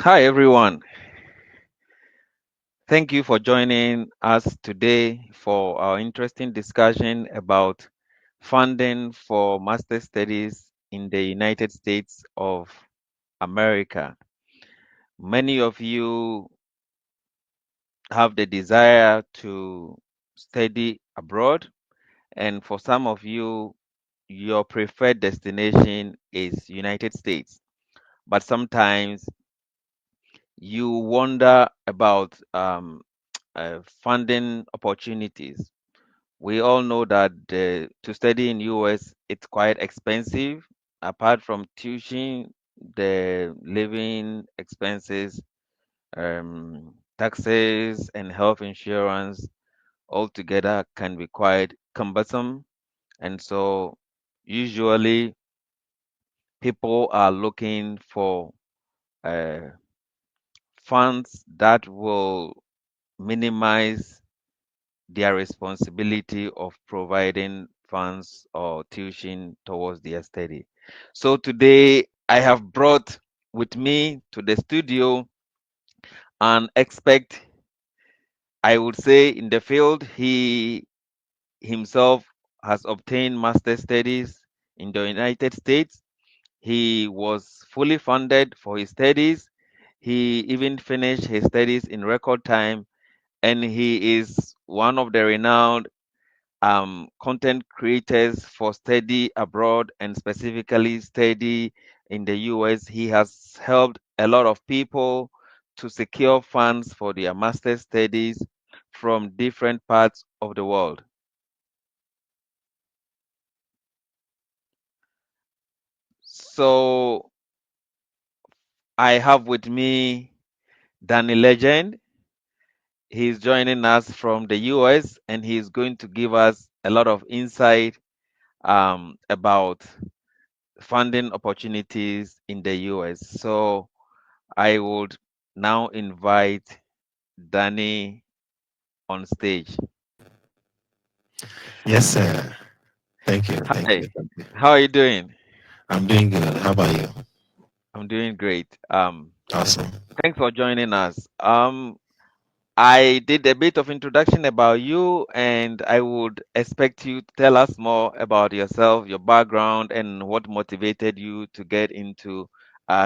Hi, everyone. Thank you for joining us today for our interesting discussion about funding for master studies in the United States of America. Many of you have the desire to study abroad, and for some of you, your preferred destination is United States. But sometimes you wonder about funding opportunities. We all know that to study in US it's quite expensive. Apart from tuition, the living expenses, taxes, and health insurance altogether can be quite cumbersome. And so, usually, people are looking for uh, funds that will minimize their responsibility of providing funds or tuition towards their study. So today I have brought with me to the studio an expert, I would say, in the field. He himself has obtained master studies in the United States. He was fully funded for his studies. He even finished his studies in record time, and he is one of the renowned content creators for study abroad and specifically study in the US. He has helped a lot of people to secure funds for their master's studies from different parts of the world. So I have with me Danny Legend. He's joining us from the US and he's going to give us a lot of insight about funding opportunities in the US. So I would now invite Danny on stage. Yes, sir. Thank you. Thank you. Hi, Thank you. how are you doing? I'm doing good. How about you? I'm doing great. Awesome. Thanks for joining us. I did a bit of introduction about you, and I would expect you to tell us more about yourself, your background, and what motivated you to get into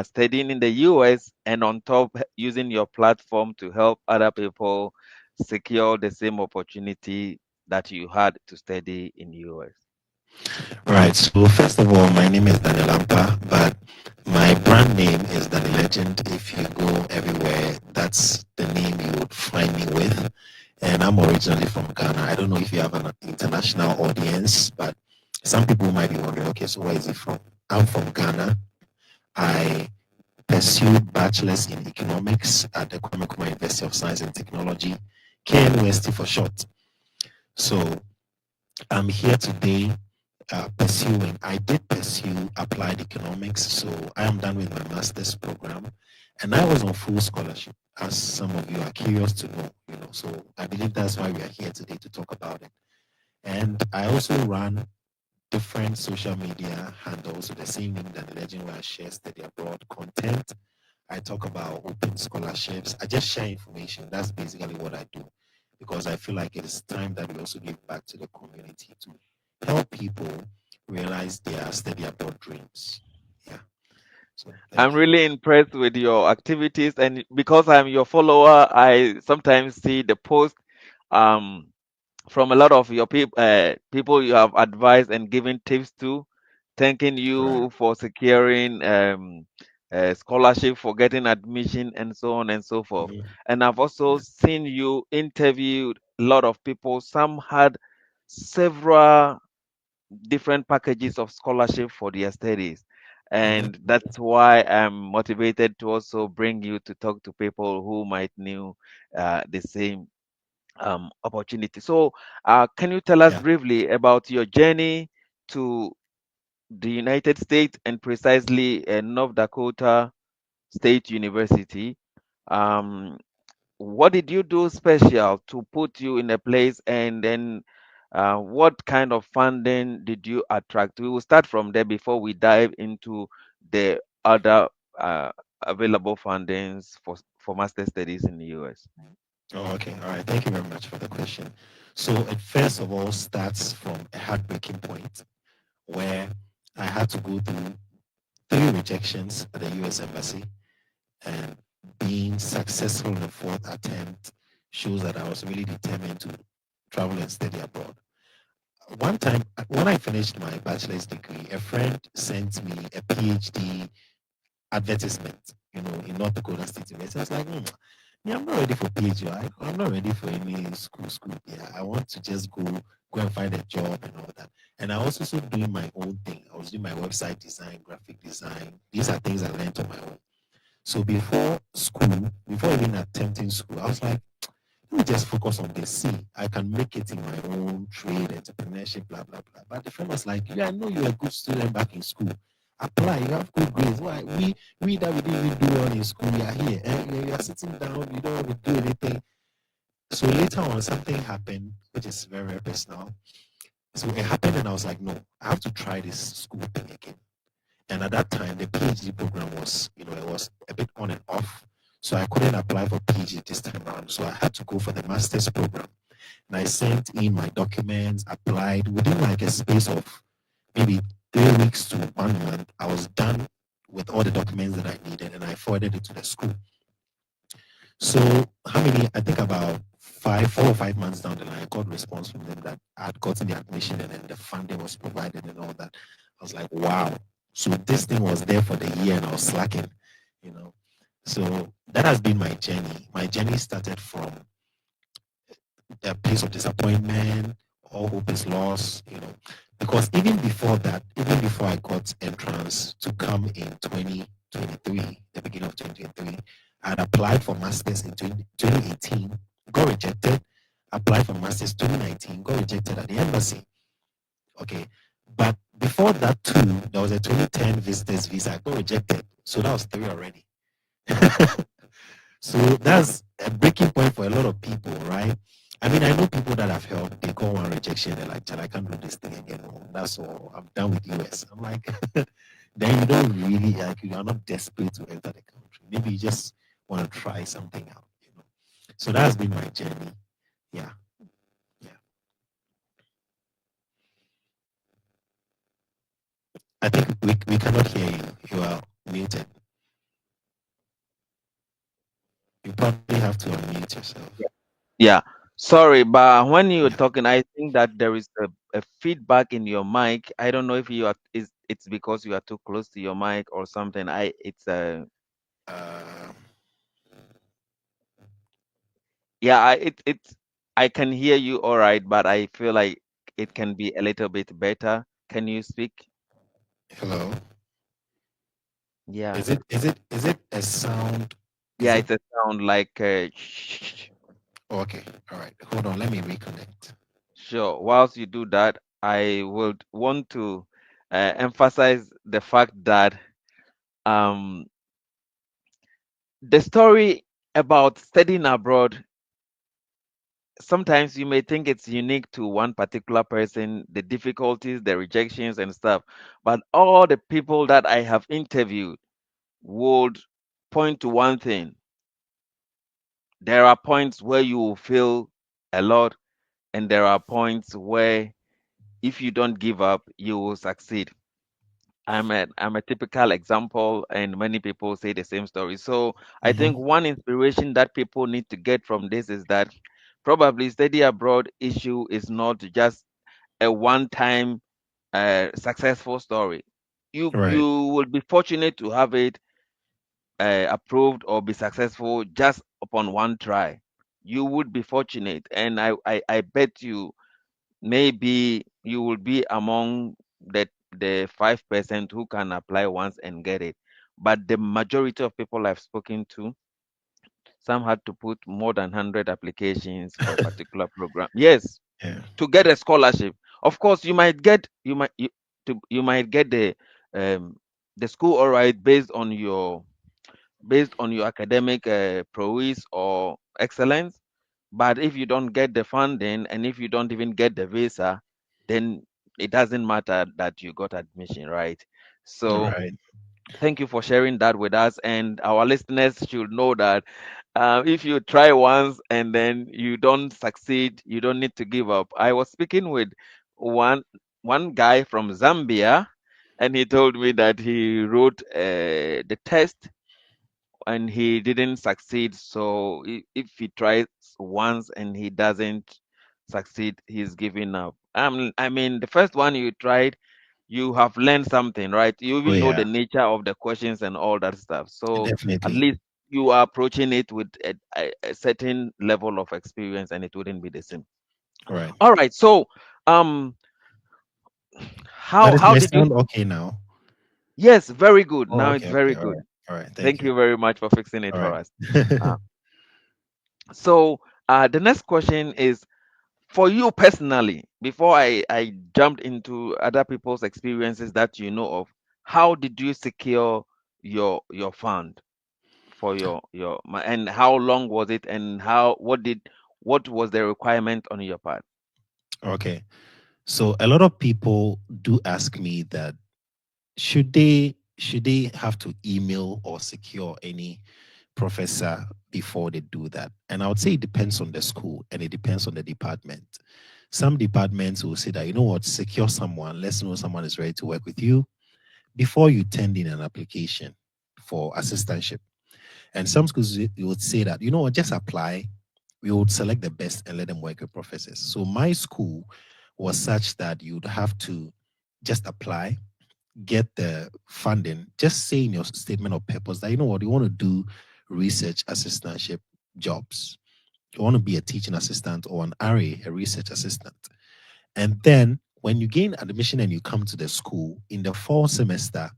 studying in the US, and on top, using your platform to help other people secure the same opportunity that you had to study in US. Right. So first of all, my name is Daniel Ampa, but my brand name is Danny Legend. If you go everywhere, that's the name you would find me with. And I'm originally from Ghana. I don't know if you have an international audience, but some people might be wondering, okay, so where is he from? I'm from Ghana. I pursued bachelor's in economics at the Kwame Nkrumah University of Science and Technology, KNUST for short. So I'm here today pursuing. I did pursue applied economics, so I am done with my master's program, and I was on full scholarship, as some of you are curious to know. So I believe that's why we are here today to talk about it. And I also run different social media handles with the same name that the legend where I share study abroad content. I talk about open scholarships. I just share information. That's basically what I do because I feel like it is time that we also give back to the community to help people realize their study abroad dreams. Yeah. So I'm thank you. really impressed with your activities, and because I'm your follower, I sometimes see the post. Um, from a lot of your people you have advised and given tips to, thanking Right. you for securing scholarship, for getting admission, and so on and so forth. Mhm. And I've also Yeah. seen you interviewed a lot of people. Some had several different packages of scholarship for their studies. And Mhm. that's why I'm motivated to also bring you to talk to people who might knew the same opportunity. So, can you tell us Yeah. briefly about your journey to the United States and precisely North Dakota State University? Um, what did you do special to put you in a place, and then what kind of funding did you attract? We will start from there before we dive into the other available fundings for master studies in the US. Oh, okay. All right. Thank you very much for the question. So it first of all starts from a heartbreaking point where I had to go through three rejections at the US Embassy, and being successful in the fourth attempt shows that I was really determined to travel and study abroad. One time, when I finished my bachelor's degree, a friend sent me a PhD advertisement, in North Dakota State University. I was like, yeah, I'm not ready for PhD. I'm not ready for any school. Yeah, I want to just go and find a job and all that. And I was also doing my own thing. I was doing my website design, graphic design. These are things I learned on my own. So before school, before even attempting school, I was like, let me just focus on this. See, I can make it in my own trade, entrepreneurship, blah, blah, blah. But the friend was like, yeah, I know you're a good student back in school. Apply, you have good grades. Why? We that we didn't even do well in school, we are here. And you are sitting down, you don't want to do anything. So later on, something happened, which is very, very personal. So it happened, and I was like, no, I have to try this school thing again. And at that time, the PhD program was, it was a bit on and off. So I couldn't apply for PhD this time around. So I had to go for the master's program. And I sent in my documents, applied within like a space of maybe 3 weeks to 1 month. I was done with all the documents that I needed, and I forwarded it to the school. So how many? I think about 4 or 5 months down the line, I got response from them that I had gotten the admission and then the funding was provided and all that. I was like, wow. So this thing was there for the year and I was slacking, you know. So that has been my journey. My journey started from a place of disappointment, all hope is lost, because even before that, even before I got entrance to come in 2023, the beginning of 2023, I had applied for masters in 2018, got rejected, applied for masters 2019, got rejected at the embassy. Okay. But before that too, there was a 2010 visitors visa, I got rejected. So that was three already. So that's a breaking point for a lot of people, right? I mean, I know people that have helped, they got one rejection, they're like, "Chad, I can't do this thing again. Oh, that's all. I'm done with US." I'm like, then you don't really like you are not desperate to enter the country. Maybe you just want to try something out. So that's been my journey. Yeah. Yeah. I think we cannot hear you. You are muted. You probably have to unmute yourself. Yeah. Sorry, but when you're talking, I think that there is a feedback in your mic. I don't know if you are is it's because you are too close to your mic or something. Uh, Yeah, I can hear you all right, but I feel like it can be a little bit better. Can you speak? Hello. Yeah. Is it a sound? Is Yeah, it it's a sound like okay? All right. Hold on. Let me reconnect. sure. Whilst you do that, I would want to emphasize the fact that um the story about studying abroad, sometimes you may think it's unique to one particular person, the difficulties, the rejections, and stuff. But all the people that I have interviewed would point to one thing. There are points where you will fail a lot, and there are points where if you don't give up, you will succeed. I'm a typical example, and many people say the same story. So I think Mm-hmm. one inspiration that people need to get from this is that probably study abroad issue is not just a one-time successful story. You Right. will be fortunate to have it approved or be successful just upon one try. You would be fortunate, and I bet you maybe you will be among the 5% who can apply once and get it. But the majority of people I've spoken to, some had to put more than 100 applications for a particular program. Yes, Yeah. to get a scholarship. Of course, you might get the school all right based on your academic prowess or excellence. But if you don't get the funding and if you don't even get the visa, then it doesn't matter that you got admission, right? So Right. Thank you for sharing that with us. And our listeners should know that if you try once and then you don't succeed, you don't need to give up. I was speaking with one one guy from Zambia, and he told me that he wrote the test and he didn't succeed. So if he tries once and he doesn't succeed, he's giving up. I mean, the first one you tried, you have learned something, right? You Oh even know the yeah, nature of the questions and all that stuff. So at definitely. least you are approaching it with a certain level of experience, and it wouldn't be the same. Right. All right. So, um, But is how my did you? sound okay now? Yes, very good. Oh, Now it's okay, okay. very All good. right. All right. Thank Thank you. you very much for fixing it All for right. us. Uh, so, the next question is for you personally. Before I jumped into other people's experiences that you know of, how did you secure your fund for and how long was it, and what was the requirement on your part? Okay. So a lot of people do ask me that should they have to email or secure any professor before they do that? And I would say it depends on the school and it depends on the department. Some departments will say that, you know what, secure someone, let's know someone is ready to work with you before you turn in an application for assistantship. And some schools you would say that, you know what, just apply. We would select the best and let them work with professors. So my school was such that you'd have to just apply, get the funding, just say in your statement of purpose that, you know what, you want to do research assistantship jobs. You want to be a teaching assistant or an RA, a research assistant. And then when you gain admission and you come to the school in the fall semester,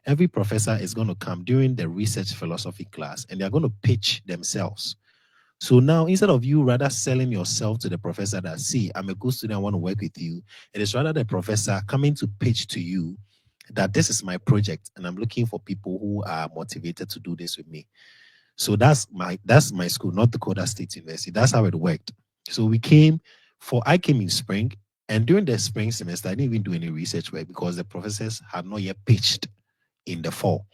every professor is going to come during the research philosophy class and they're going to pitch themselves. So now, instead of you rather selling yourself to the professor that, see, I'm a good student, I want to work with you, it is rather the professor coming to pitch to you that this is my project and I'm looking for people who are motivated to do this with me. So that's my school, North Dakota State University. That's how it worked. So I came in spring, and during the spring semester, I didn't even do any research work because the professors had not yet pitched in the fall.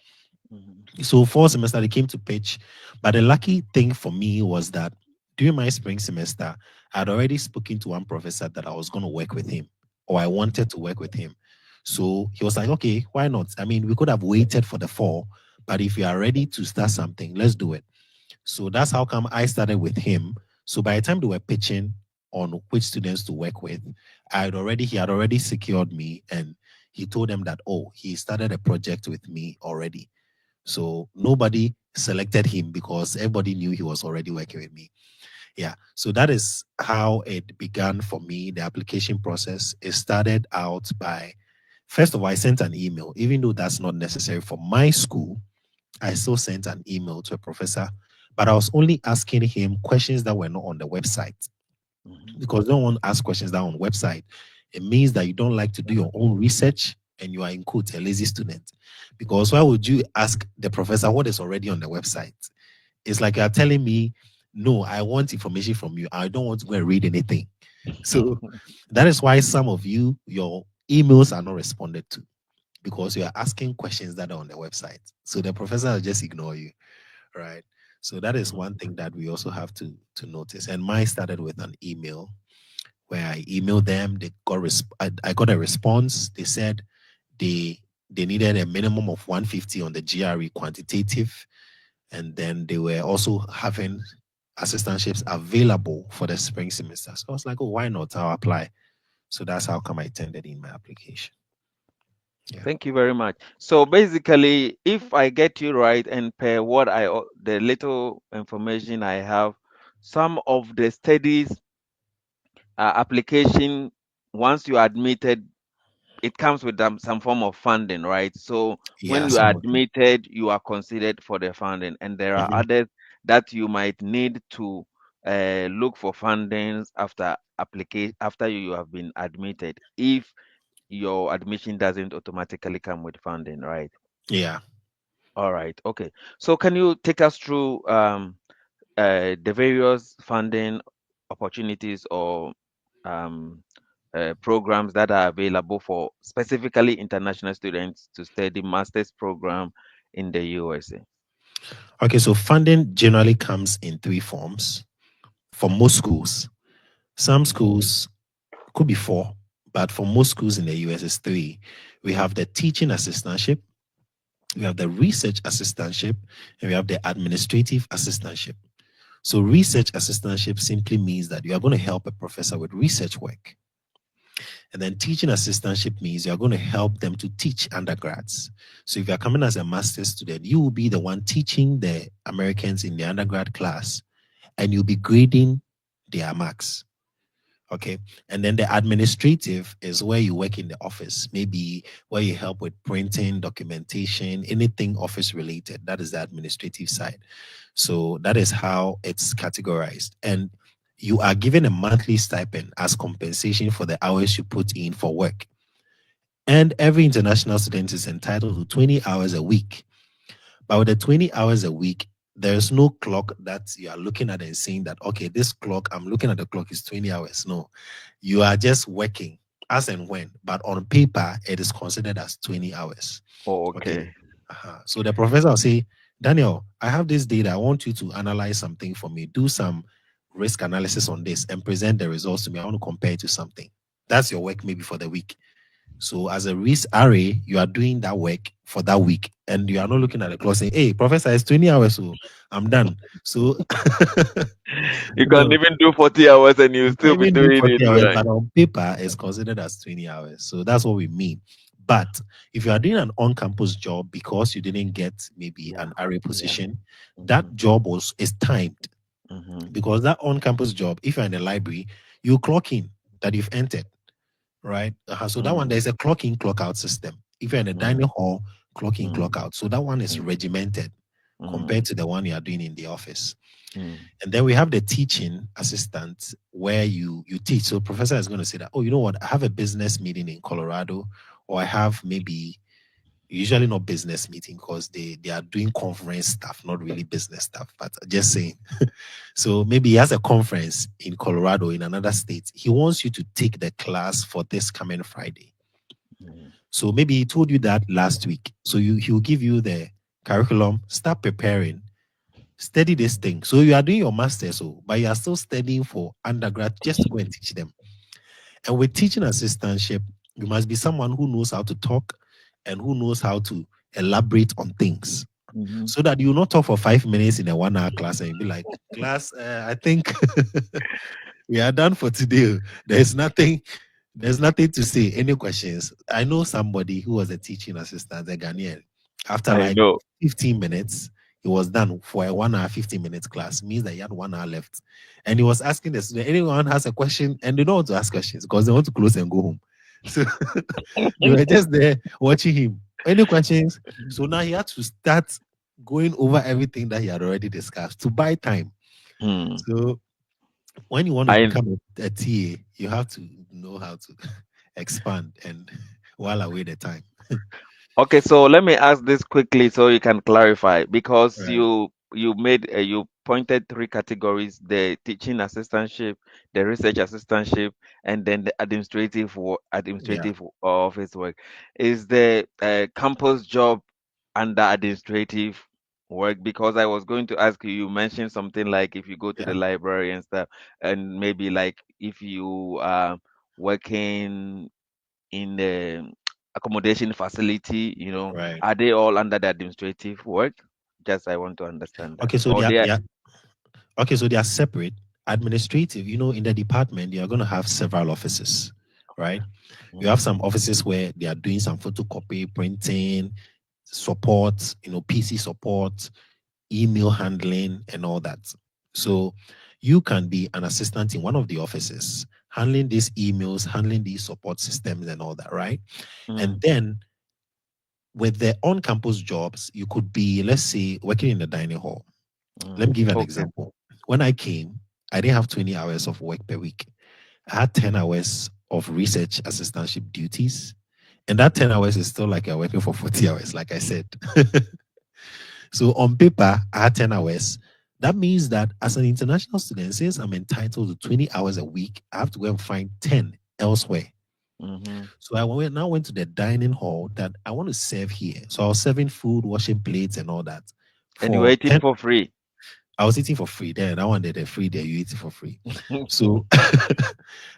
Mhm, So fall semester they came to pitch, but the lucky thing for me was that during my spring semester, I'd already spoken to one professor that I was going to work with him, or I wanted to work with him. So he was like, "Okay, why not? I mean, we could have waited for the fall, but if you are ready to start something, let's do it." So that's how come I started with him. So by the time they were pitching on which students to work with, he had already secured me, and he told them that, oh, he started a project with me already. So nobody selected him because everybody knew he was already working with me. Yeah. So that is how it began for me. The application process. It started out by, first of all, I sent an email, even though that's not necessary for my school. I still sent an email to a professor, but I was only asking him questions that were not on the website, mhm, because you don't want to ask questions that are on website. It means that you don't like to do your own research and you are in quote a lazy student. Because why would you ask the professor what is already on the website? It's like you're telling me, no, I want information from you. I don't want to go and read anything. So that is why some of you, your emails are not responded to because you are asking questions that are on the website. So the professor will just ignore you, right? So that is mhm. one thing that we also have to notice. And mine started with an email where I emailed them. I got a response. They said they they needed a minimum of 150 on the GRE quantitative, and then they were also having assistantships available for the spring semester. So I was like, oh, why not? I'll apply. So that's how come I tended in my application. Yeah. Thank you very much. So basically, if I get you right and per what the little information I have, some of the studies application, once you are admitted, it comes with some form of funding, right? So when Yeah, you are some of them. admitted, you are considered for the funding, and there are Mhm. others that you might need to look for fundings after application after you have been admitted, if your admission doesn't automatically come with funding, right? Yeah. All right, okay. So can you take us through the various funding opportunities or um, programs that are available for specifically international students to study master's program in the USA? Okay, so funding generally comes in three forms for most schools. Some Mm-hmm. schools could be four, but for most schools in the US, it's three. We have the teaching assistantship, we have the research assistantship, and we have the administrative assistantship. So, research assistantship simply means that you are going to help a professor with research work. And then teaching assistantship means you're going to help them to teach undergrads. So if you're coming as a master's student, you will be the one teaching the Americans in the undergrad class and you'll be grading their marks. Okay. And then the administrative is where you work in the office, maybe where you help with printing, documentation, anything office related. That is the administrative side. So that is how it's categorized. And you are given a monthly stipend as compensation for the hours you put in for work. And every international student is entitled to 20 hours a week. But with the 20 hours a week, there's no clock that you are looking at and saying that, okay, this clock, I'm looking at the clock is 20 hours. No, you are just working as and when. But on paper, it is considered as 20 hours. Oh, Okay. okay. So the professor will say, Daniel, I have this data. I want you to analyze something for me. Do some risk analysis on this and present the results to me. I want to compare it to something. That's your work maybe for the week. So as a risk RA, you are doing that work for that week, and you are not looking at the clock saying, "Hey, professor, it's 20 hours, so I'm done." So You can no, even do 40 hours and you you can still be even do doing it 40 hours, right. but on paper, it's considered as 20 hours. So that's what we mean. But if you are doing an on-campus job because you didn't get maybe Yeah. an RA Yeah. position, Mm-hmm. that job is timed Mm-hmm. because that on-campus job, if you're in the library, you clock in that you've entered, right? So that one, Mm-hmm. there's a clock in, clock out system. If you're in a dining hall, clock in, clock out. So that one is regimented Mm-hmm. compared to the one you are doing in the office. Mm-hmm. And then we have the teaching assistant where you teach. So professor is going to say that, oh, you know what? I have a business meeting in Colorado, or I have maybe usually not business meeting because they are doing conference stuff, not really business stuff, but just saying. So maybe he has a conference in Colorado in another state. He wants you to take the class for this coming Friday. Mm-hmm. So maybe he told you that last week. So he'll give you the curriculum, start preparing, study this thing. So you are doing your master's, so but you are still studying for undergrad just to go and teach them. And with teaching assistantship, you must be someone who knows how to talk and who knows how to elaborate on things. Mm-hmm. So that you will not talk for 5 minutes in a 1 hour class and be like, class, I think we are done for today. There's nothing to say. Any questions? I know somebody who was a teaching assistant, a Ghanaian. After I like know. 15 minutes, he was done for a 1 hour, 15 minutes class. Means that he had 1 hour left. And he was asking the student, anyone has a question, and they don't want to ask questions because they want to close and go home. So they were just there watching him. Any questions? So now he had to start going over everything that he had already discussed to buy time. Hmm. So when you want to I become a TA, you have to know how to expand and while away the time. Okay, so let me ask this quickly so you can clarify because Right. you pointed three categories: the teaching assistantship, the research assistantship, and then the Yeah. administrative office work. Is the campus job under administrative work? Because I was going to ask you, you mentioned something like if you go to the Yeah. library and stuff, and maybe like if you are working in the accommodation facility, Right. are they all under the administrative work? Just I want to understand that. Okay. So Or they are, they are. they are okay. So they are separate. Administrative. In the department, you are going to have several offices, right? You have Mm, some offices where they are doing some photocopy, printing, support. PC support, email handling, and all that. So you can be an assistant in one of the offices, handling these emails, handling these support systems, and all that, right? And mm, then with the on campus jobs, you could be, let's say, working in the dining hall. Let me give you an okay. example. When I came, I didn't have 20 hours of work per week. I had 10 hours of research assistantship duties. And that 10 hours is still like you're working for 40 hours, like I said. So on paper, I had 10 hours. That means that as an international student, since I'm entitled to 20 hours a week, I have to go and find 10 elsewhere. Mm-hmm. So now went to the dining hall that I want to serve here. So I was serving food, washing plates, and all that And you were for eating 10. for free. I was eating for free then. I wanted a free there. You eat it for free. So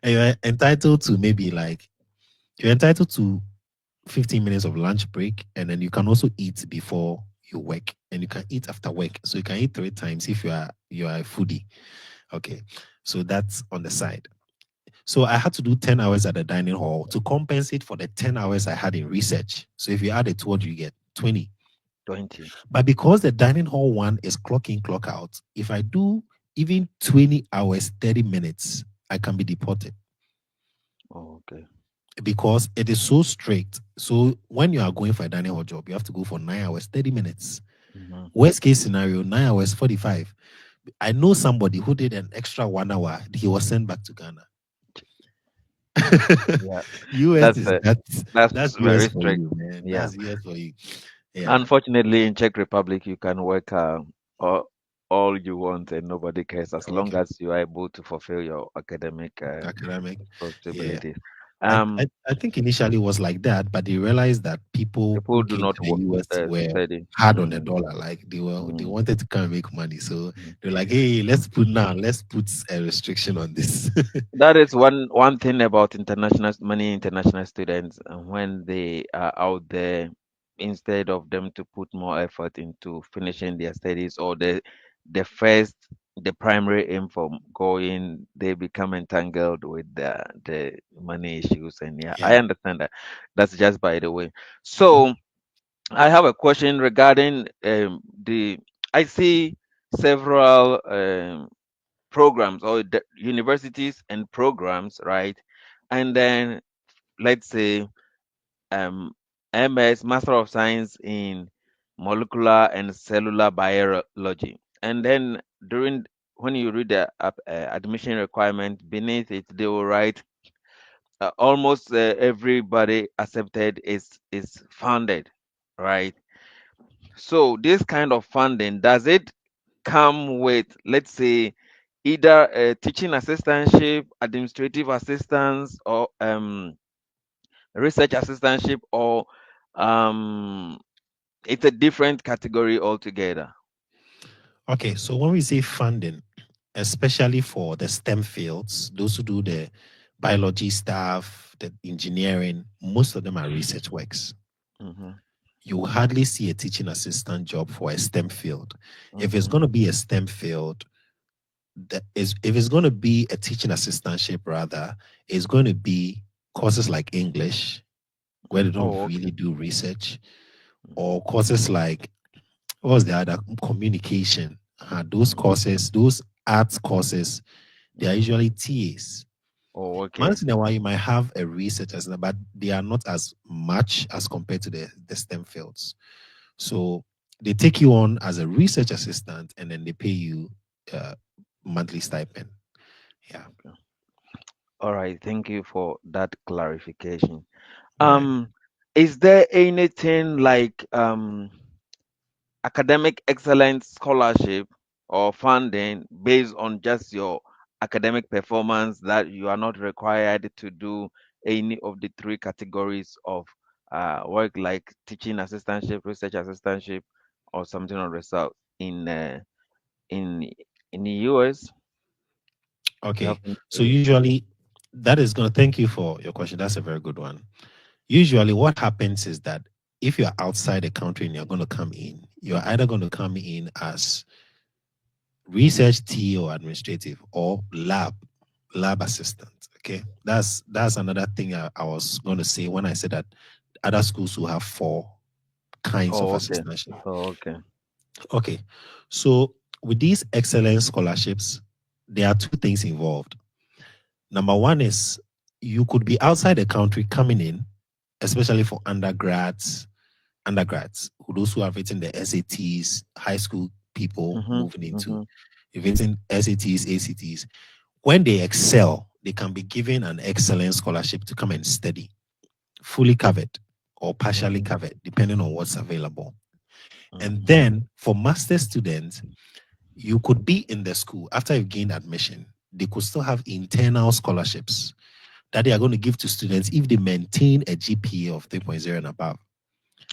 and you're entitled to maybe like you're entitled to 15 minutes of lunch break, and then you can also eat before you work, and you can eat after work. So you can eat 3 times if you are a foodie. Okay. So that's on the side. So I had to do 10 hours at the dining hall to compensate for the 10 hours I had in research. So if you add it to what you get, 20. 20. But because the dining hall one is clock in, clock out, if I do even 20 hours, 30 minutes, I can be deported Oh, okay. because it is so strict. So when you are going for a dining hall job, you have to go for 9 hours, 30 minutes. Mm-hmm. Worst case scenario, 9 hours, 45. I know somebody who did an extra 1 hour. He was sent back to Ghana. Yeah, US that's is uh, that's that's US very for strict. you, man. Yeah. That's US for you. Yeah, Unfortunately, in Czech Republic, you can work all you want and nobody cares as long okay. as you are able to fulfill your academic Academic. Yeah. responsibilities. I, Um, I I think initially it was like that, but they realized that people People who do came not to the US were study. hard on the Mm, dollar. Like they mm, wanted to come and make money. So mm. they're like, hey, let's put a restriction on this. That is one thing about many international students, when they are out there, instead of them to put more effort into finishing their studies or the first the primary aim for going, they become entangled with the money issues. And yeah, I Yeah. understand that. That's just by the way. Mhm. So I have a question regarding the I see several programs or the universities and programs, right? And then let's say um, MS, Master of Science in Molecular and Cellular Biology. And then when you read the admission requirement beneath it, they will write almost everybody accepted is funded, right? So this kind of funding, does it come with, let's say, either a teaching assistantship, administrative assistance, or research assistantship, or um, it's a different category altogether? Okay. So when we say funding, especially for the STEM fields, those who do the biology stuff, the engineering, most of them are research works. Mm-hmm, You will hardly see a teaching assistant job for a STEM field. If it's mm-hmm, going to be a STEM field, if it's going to be a teaching assistantship, rather, it's going to be courses like English, where they don't Oh, okay. really do research, or courses like what was the other communication. Those Mm-hmm, courses, those arts courses, they are mm-hmm. usually TAs. Oh, okay. Once in a while, you might have a research assistant, but they are not as much as compared to the STEM fields. So they take you on as a research assistant, and then they pay you uh, monthly stipend. Yeah, Okay. All right. Thank you for that clarification. right. Um, is there anything like academic excellence scholarship or funding based on just your academic performance that you are not required to do any of the three categories of work, like teaching assistantship, research assistantship, or something of the sort in in the US? You Okay. happen So to. usually, that is going to thank you for your question. That's a very good one. Usually, what happens is that if you're outside the country and you're going to come in, you're either going to come in as research T or administrative or lab assistant. Okay, that's another thing I was going to say when I said that other schools will have four kinds of Oh, okay. assistantship. Oh, okay. Okay, so with these excellence scholarships, there are two things involved. Number one is you could be outside the country coming in, especially for undergrads, those who have written the SATs, high school people Mhm. moving into, Mhm. if written SATs, ACTs. When they excel, they can be given an excellence scholarship to come and study, fully covered or partially Mhm. covered, depending on what's available. And Mhm. then for master students, you could be in the school after you've gained admission. They could still have internal scholarships that they are going to give to students if they maintain a GPA of 3.0 and above.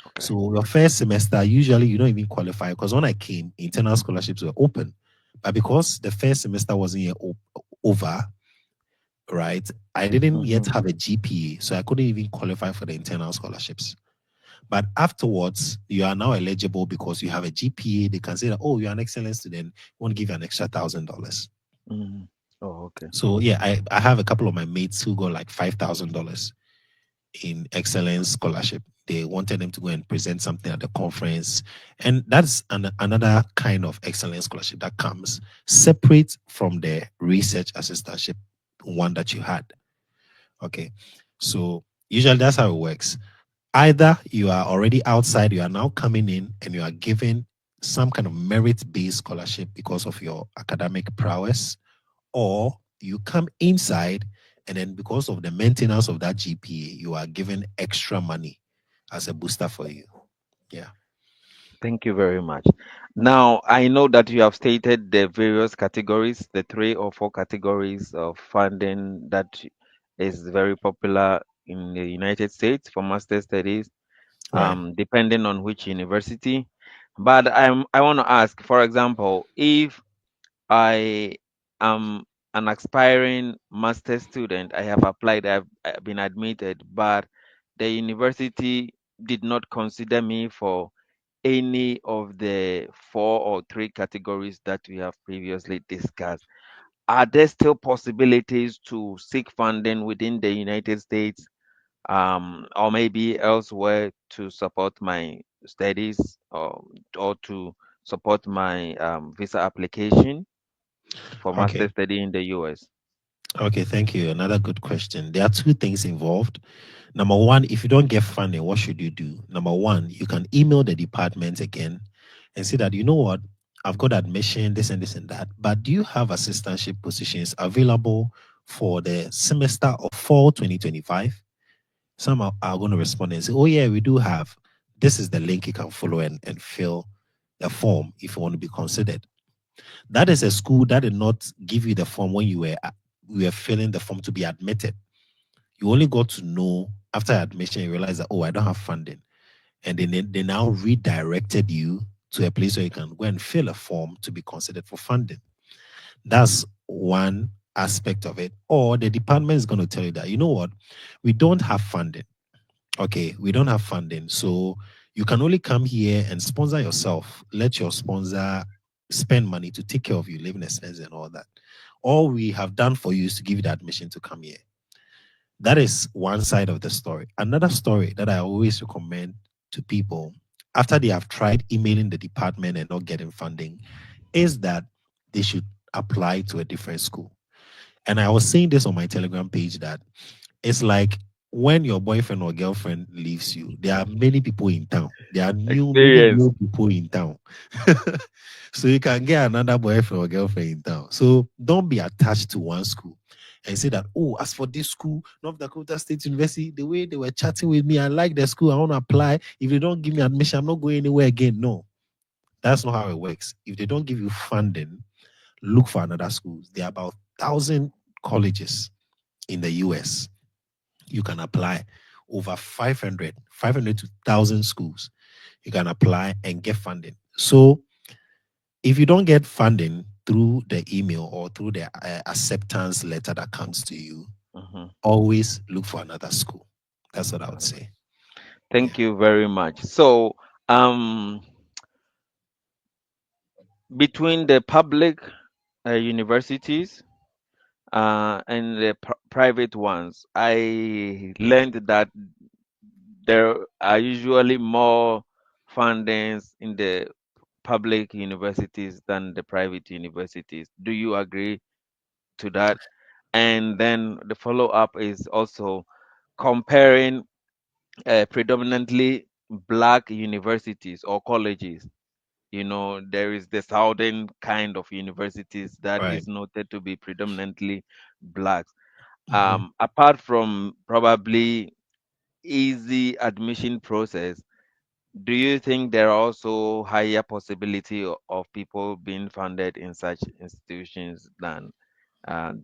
Okay. So your first semester, usually you don't even qualify because when I came, internal scholarships were open. But because the first semester wasn't yet over, right, I didn't yet Mm-hmm. have a GPA. So I couldn't even qualify for the internal scholarships. But afterwards, you are now eligible because you have a GPA. They can say that, oh, you're an excellent student. We want to give you an extra $1,000. Mm-hmm. Oh, okay. So yeah, I have a couple of my mates who got like $5,000 in excellence scholarship. They wanted them to go and present something at the conference. And that's another kind of excellence scholarship that comes separate from the research assistantship one that you had. Okay. So usually that's how it works. Either you are already outside, you are now coming in and you are given some kind of merit based scholarship because of your academic prowess, or you come inside and then because of the maintenance of that GPA, you are given extra money as a booster for you. Yeah. Thank you very much. Now, I know that you have stated the various categories, the three or four categories of funding that is very popular in the United States for master studies, Right. depending on which university. But I want to ask, for example, if I am an aspiring master student, I have applied, I've been admitted, but the university did not consider me for any of the four or three categories that we have previously discussed. Are there still possibilities to seek funding within the United States, or maybe elsewhere to support my studies, or to support my visa application for Okay. master study in the US? Okay. Thank you. Another good question. There are two things involved. Number one, if you don't get funding, what should you do? Number one, you can email the department again and say that, you know what, I've got admission, this and this and that, but do you have assistantship positions available for the semester of fall 2025? Some are going to respond and say, oh, yeah, we do have. This is the link you can follow and fill the form if you want to be considered. That is a school that did not give you the form when you were filling the form to be admitted. You only got to know after admission, you realize that, oh, I don't have funding. And then they now redirected you to a place where you can go and fill a form to be considered for funding. That's one aspect of it. Or the department is going to tell you that, you know what, we don't have funding. Okay, we don't have funding. So you can only come here and sponsor yourself. Let your sponsor spend money to take care of you, living expenses and all that. All we have done for you is to give you the admission to come here. That is one side of the story. Another story that I always recommend to people after they have tried emailing the department and not getting funding is that they should apply to a different school. And I was saying this on my Telegram page that it's like when your boyfriend or girlfriend leaves you, there are many people in town. There are many Experience. new people in town. So you can get another boyfriend or girlfriend in town. So don't be attached to one school and say that, oh, as for this school, North Dakota State University, the way they were chatting with me, I like the school, I want to apply. If they don't give me admission, I'm not going anywhere again. No, that's not how it works. If they don't give you funding, look for another school. There are about 1,000 colleges in the US. You can apply over 500 to 1,000 schools. You can apply and get funding. So if you don't get funding through the email or through the acceptance letter that comes to you, Mhm. always look for another school. That's what I would say. Yeah. Thank you very much. So, um, between the public universities and the private ones, I learned that there are usually more fundings in the public universities than the private universities. Do you agree to that? And then the follow up is also comparing predominantly black universities or colleges. There is the southern kind of universities that Right. is noted to be predominantly blacks. Mhm. Apart from probably easy admission process, do you think there are also higher possibility of people being funded in such institutions than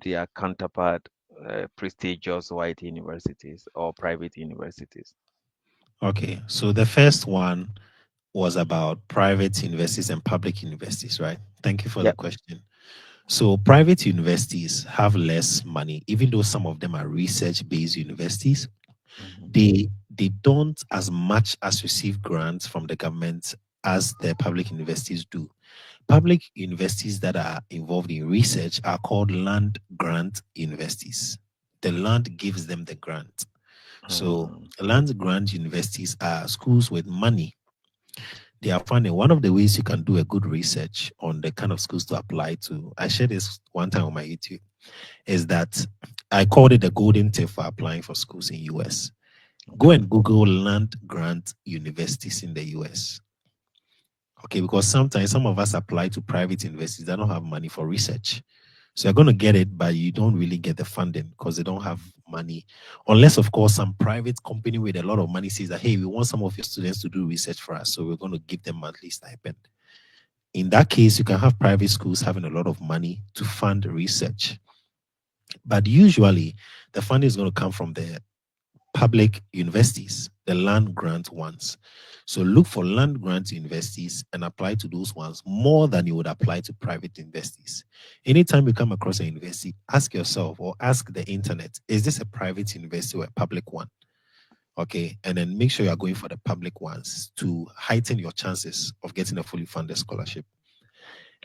their counterpart prestigious white universities or private universities. Okay, so the first one was about private universities and public universities, right? Thank you for the Yep. question. So private universities have less money, even though some of them are research-based universities. Hmm. They don't as much as receive grants from the government as the public universities do. Public universities that are involved in research are called land grant universities. The land gives them the grant. So Mm. land grant universities are schools with money. They are funding. One of the ways you can do a good research on the kind of schools to apply to, I shared this one time on my YouTube, is that I called it the golden tip for applying for schools in US. Go Okay. and Google land grant universities in the US. Okay, because sometimes some of us apply to private universities that don't have money for research. So you're going to get it, but you don't really get the funding because they don't have money. Unless, of course, some private company with a lot of money says that, hey, we want some of your students to do research for us. So we're going to give them monthly stipend. In that case, you can have private schools having a lot of money to fund research. But usually, the funding is going to come from the public universities, the land grant ones. So look for land grant universities and apply to those ones more than you would apply to private universities. Anytime you come across a university, ask yourself or ask the internet, is this a private university or a public one? Okay. And then make sure you are going for the public ones to heighten your chances of getting a fully funded scholarship.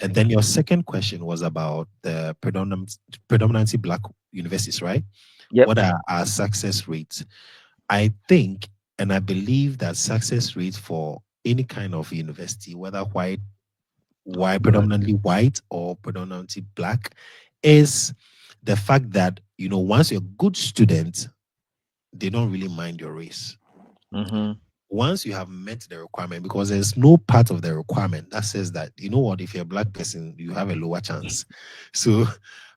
And then Okay. your second question was about the predominantly black universities, right? Yep. What are our success rates? I think and I believe that success rate for any kind of university, whether Black. predominantly white or predominantly black, is the fact that once you're a good student, they don't really mind your race. Mm-hmm. Once you have met the requirement, because there's no part of the requirement that says that, you know what, if you're a black person, you have a lower chance. So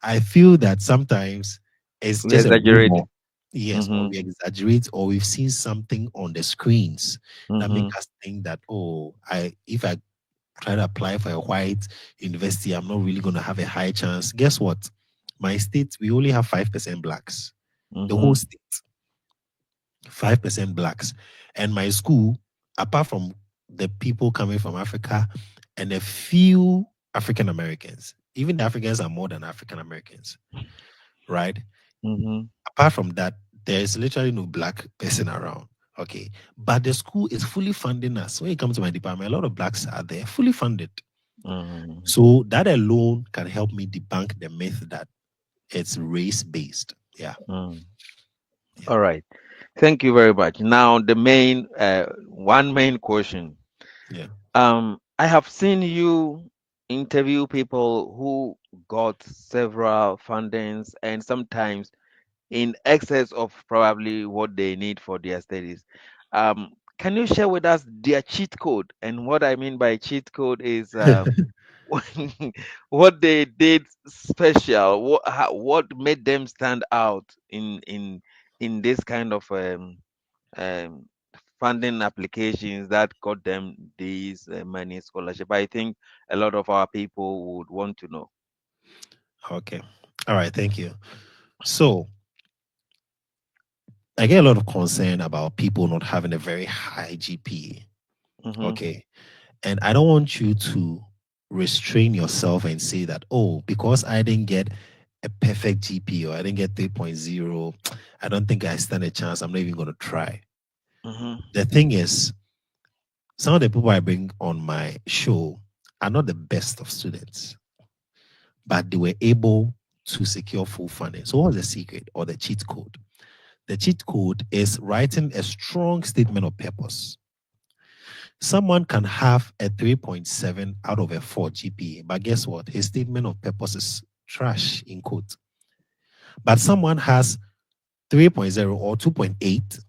I feel that sometimes it's We just a exaggerate. rumor. Yes, or Mm-hmm. we exaggerate, or we've seen something on the screens that make Mm-hmm. us think that, oh, I if I try to apply for a white university, I'm not really gonna have a high chance. Guess what? My state, we only have 5% blacks. The Mm-hmm. whole state. 5% blacks. And my school, apart from the people coming from Africa and a few African Americans, even the Africans are more than African Americans, right? Mm-hmm. Apart from that, there is literally no black person around. Okay. But the school is fully funding us. When you come to my department, a lot of blacks are there, fully funded. Mm-hmm. So that alone can help me debunk the myth that it's race based. Yeah. Mm. Yeah. All right. Thank you very much. Now, the main one main question. Yeah. I have seen you interview people who got several fundings and sometimes in excess of probably what they need for their studies. Can you share with us their cheat code? And what I mean by cheat code is what they did special, what made them stand out in this kind of um, funding applications that got them these money scholarship. I think a lot of our people would want to know. Okay. All right. Thank you. So I get a lot of concern about people not having a very high GPA. Mm-hmm, Okay. And I don't want you to restrain yourself and say that, oh, because I didn't get a perfect GPA or I didn't get 3.0, I don't think I stand a chance. I'm not even going to try. mm-hmm, The thing is, some of the people I bring on my show are not the best of students, but they were able to secure full funding. So, what's the secret or the cheat code? The cheat code is writing a strong statement of purpose. Someone can have a 3.7 out of a 4 GPA, but guess what? His statement of purpose is trash, in quote. But someone has 3.0 or 2.8,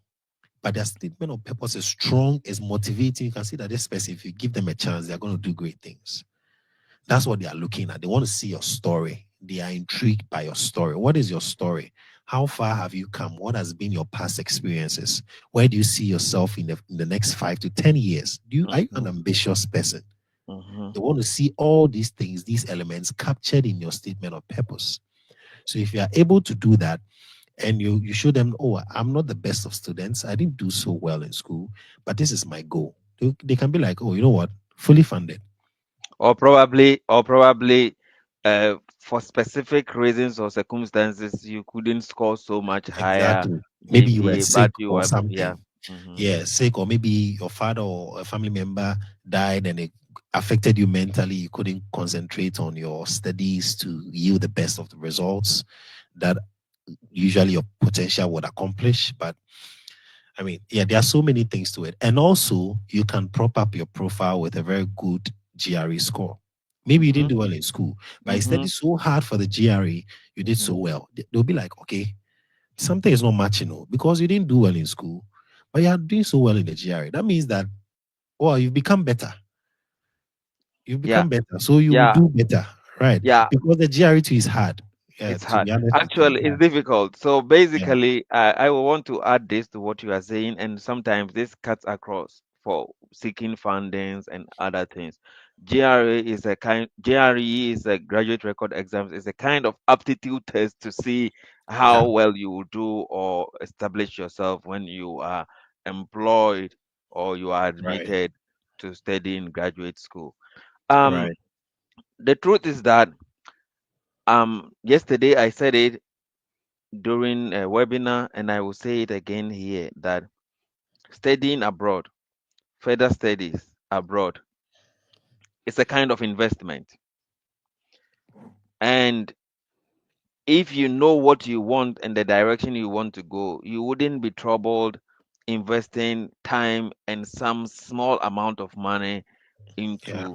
but their statement of purpose is strong, is motivating. You can see that this person, if you give them a chance, they're going to do great things. That's what they are looking at. They want to see your story. They are intrigued by your story. What is your story? How far have you come? What has been your past experiences? Where do you see yourself in the next 5 to 10 years? Are you an mm-hmm, ambitious person? mm-hmm, They want to see all these things, these elements captured in your statement of purpose. So if you are able to do that, and you show them, oh, I'm not the best of students, I didn't do so well in school, but this is my goal. They can be like, oh, you know what, fully funded. Or probably for specific reasons or circumstances you couldn't score so much higher Exactly. Maybe you were GPA, sick but you or were, yeah. something. Hmm. Yeah, sick, or maybe your father or a family member died and it affected you mentally. You couldn't concentrate on your studies to yield the best of the results that usually your potential would accomplish. But I mean, yeah, there are so many things to it. And also, you can prop up your profile with a very good GRE score. Maybe you didn't Hmm. do well in school, but you Hmm. studied so hard for the GRE, you did so Hmm. well. They'll be like, okay, something is not matching, because you didn't do well in school, but you are doing so well in the GRE. That means that, well, you've become better. You've Yeah, become better. So you will yeah, do better, right? yeah. Because the GRE too is hard. Yeah, It's to hard. be honest with you, Actually, it's it's hard. difficult. So Yeah, basically, I will want to add this to what you are saying, and sometimes this cuts across for seeking fundings and other things. GRE is a graduate record exams. Is a kind of aptitude test to see yeah, how well you will do or establish yourself when you are employed or you are right, admitted to study in graduate school. Um, right. the truth is that yesterday I said it during a webinar, and I will say it again here that studying abroad, further studies abroad, is a kind of investment. And if you know what you want and the direction you want to go, you wouldn't be troubled investing time and some small amount of money Yeah,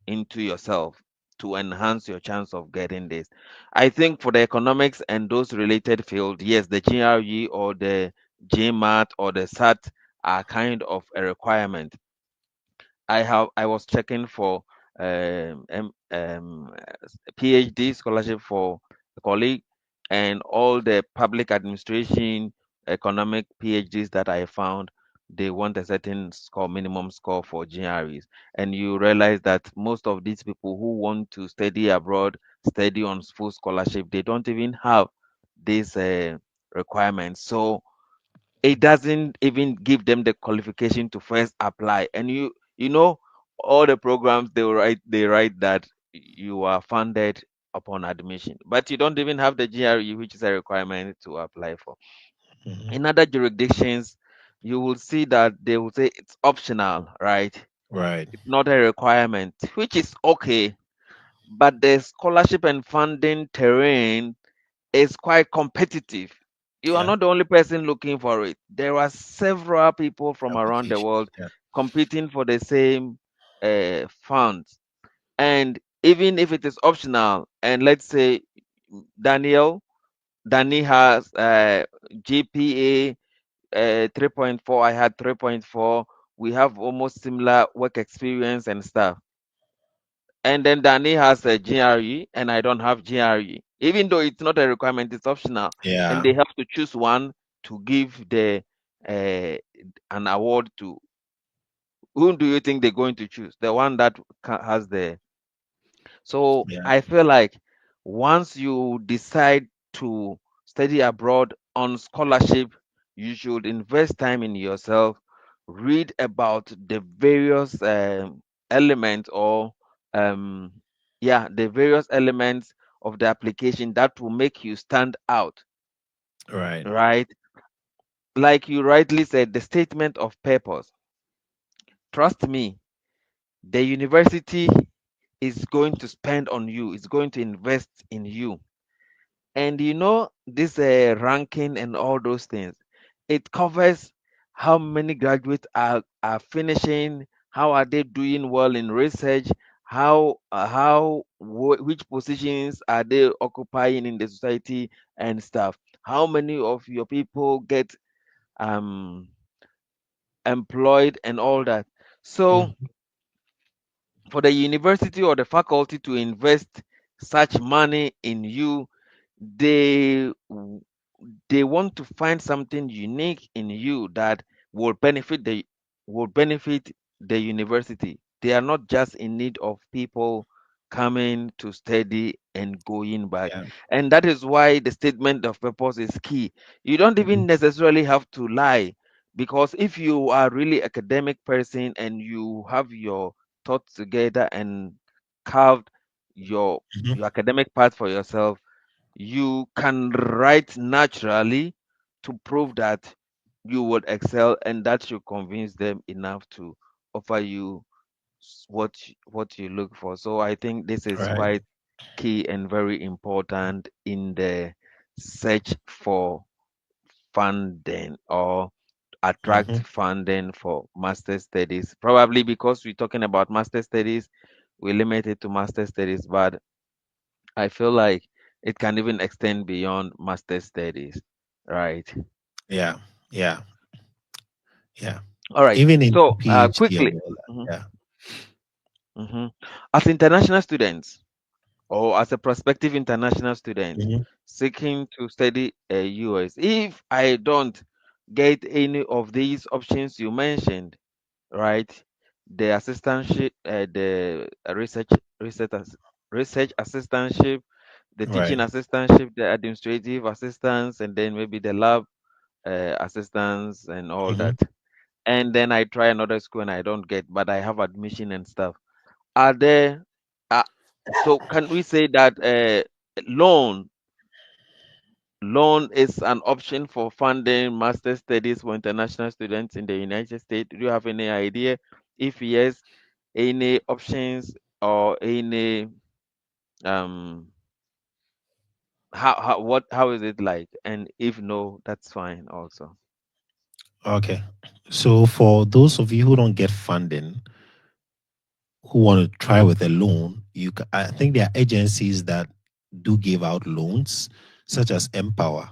into yourself to enhance your chance of getting this. I think for the economics and those related field, yes, the GRE or the GMAT or the SAT are kind of a requirement. I was checking for PhD scholarship for a colleague, and all the public administration economic PhDs that I found, they want a certain score, minimum score for GREs. And you realize that most of these people who want to study abroad, study on full scholarship, they don't even have these requirements. So it doesn't even give them the qualification to first apply. And you know all the programs they write that you are funded upon admission, but you don't even have the GRE, which is a requirement to apply for. mhm, In other jurisdictions, you will see that they will say it's optional, right? right. It's not a requirement, which is okay, but the scholarship and funding terrain is quite competitive. You are Yeah, not the only person looking for it. There are several people from around the applications. world Yeah, competing for the same funds. And even if it is optional, and let's say Daniel, Danny has GPA 3.4, I had 3.4. We have almost similar work experience and stuff. And then Danny has a GRE and I don't have GRE. Even though it's not a requirement, it's optional. And yeah, they have to choose one to give the uh, an award to. Whom do you think they're going to choose? The one that has the. So yeah. I feel like once you decide to study abroad on scholarship, you should invest time in yourself, read about the various elements or um, yeah, the various elements of the application that will make you stand out, Right, right? Like you rightly said, the statement of purpose. Trust me, the university is going to spend on you, is going to invest in you. And you know, this ranking and all those things, it covers how many graduates are finishing, how are they doing well in research, which positions are they occupying in the society and stuff. How many of your people get um employed and all that. So mhm, for the university or the faculty to invest such money in you, they they want to find something unique in you that will benefit the will benefit the university. They are not just in need of people coming to study and going back. Yeah. And that is why the statement of purpose is key. You don't even Mhm. necessarily have to lie, because if you are really academic person and you have your thoughts together and carved your Mhm. your academic path for yourself, you can write naturally to prove that you would excel, and that should convince them enough to offer you what you look for. So I think this is Right. quite key and very important in the search for funding or attract Mhm. funding for master studies. Probably because we're talking about master studies, we limit it to master studies, but I feel like it can even extend beyond master studies, right? Yeah. Yeah. Yeah. All right. Even into So PhD and quickly, all that. mhm, Yeah. mhm. As international students, or as a prospective international student Mhm. seeking to study a US, if I don't get any of these options you mentioned, right? The assistantship, the research research assistantship, the teaching Right. assistantship, the administrative assistants, and then maybe the lab assistants and all Mhm. that. And then I try another school and I don't get, but I have admission and stuff. Are there? Uh, so can we say that loan loan is an option for funding master studies for international students in the United States? Do you have any idea? If yes, any options or any um how is it like? And if no, that's fine also. Okay. So for those of you who don't get funding, who want to try with a loan, I think there are agencies that do give out loans, such as Empower.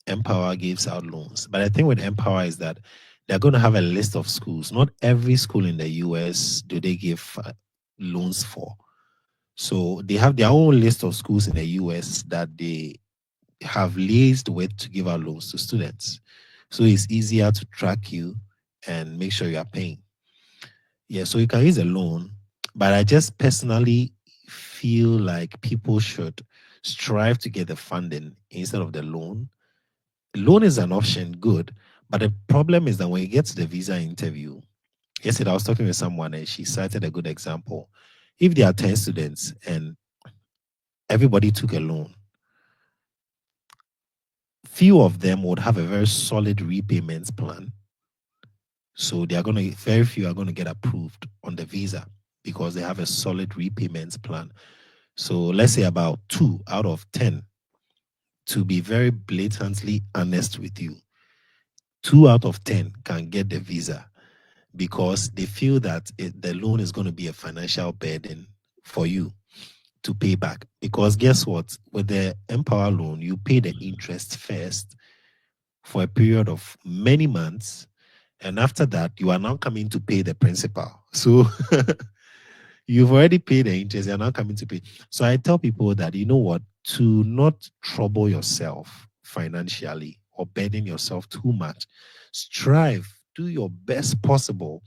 Empower gives out loans, but I think with Empower is that they're going to have a list of schools. Not every school in the US do they give loans for. So they have their own list of schools in the US that they have liaised with to give out loans to students. So it's easier to track you and make sure you are paying. Yeah, so you can use a loan, but I just personally feel like people should strive to get the funding instead of the loan. Loan is an option, good, but the problem is that when you get to the visa interview, yesterday I was talking with someone and she cited a good example. If there are 10 students and everybody took a loan, few of them would have a very solid repayments plan. So they are going to, very few are going to get approved on the visa because they have a solid repayments plan. So let's say about 2 out of 10, to be very blatantly honest with you, 2 out of 10 can get the visa because they feel that the loan is going to be a financial burden for you to pay back. Because guess what? With the Empower loan, you pay the interest first for a period of many months. And after that, you are now coming to pay the principal. So you've already paid the interest, you're not coming to pay. So I tell people that, you know what, to not trouble yourself financially or burden yourself too much, strive, do your best possible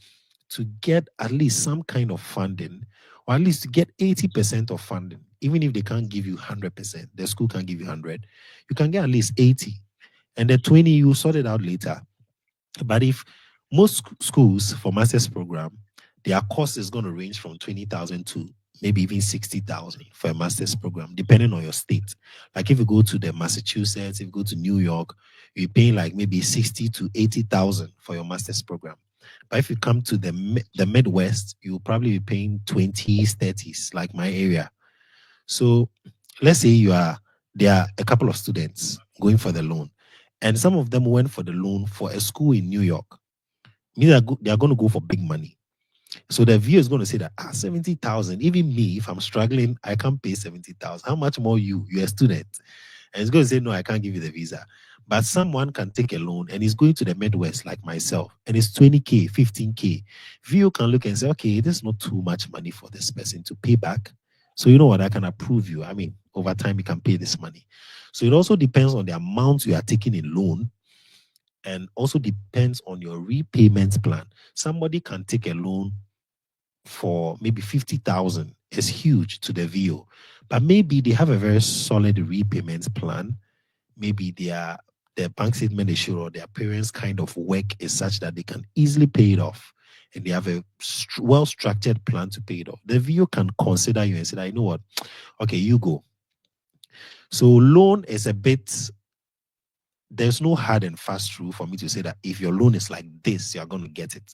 to get at least some kind of funding, or at least to get 80% of funding. Even if they can't give you 100%, the school can give you 100, you can get at least 80. And the 20, you sort it out later. But if most schools for master's program, their cost is going to range from 20,000 to maybe even 60,000 for a master's program, depending on your state. Like if you go to the Massachusetts, if you go to New York, you're paying like maybe 60 to 80,000 for your master's program. But if you come to the Midwest, you'll probably be paying 20s, 30s, like my area. So let's say there are a couple of students going for the loan, and some of them went for the loan for a school in New York. Means they are going to go for big money. So the viewer is going to say that 70,000. Even me, if I'm struggling, I can't pay 70,000. How much more you? You're a student, and it's going to say no, I can't give you the visa. But someone can take a loan and is going to the Midwest like myself, and it's 20K, 15K. View can look and say, okay, this is not too much money for this person to pay back. So you know what? I can approve you. I mean, over time you can pay this money. So it also depends on the amount you are taking in loan, and also depends on your repayment plan. Somebody can take a loan for maybe 50,000 is huge to the VO. But maybe they have a very solid repayment plan. Maybe their bank statement they show or their parents' kind of work is such that they can easily pay it off. And they have a well structured plan to pay it off. The VO can consider you and say, I know what, okay, you go. So loan is a bit, there's no hard and fast rule for me to say that if your loan is like this, you're going to get it.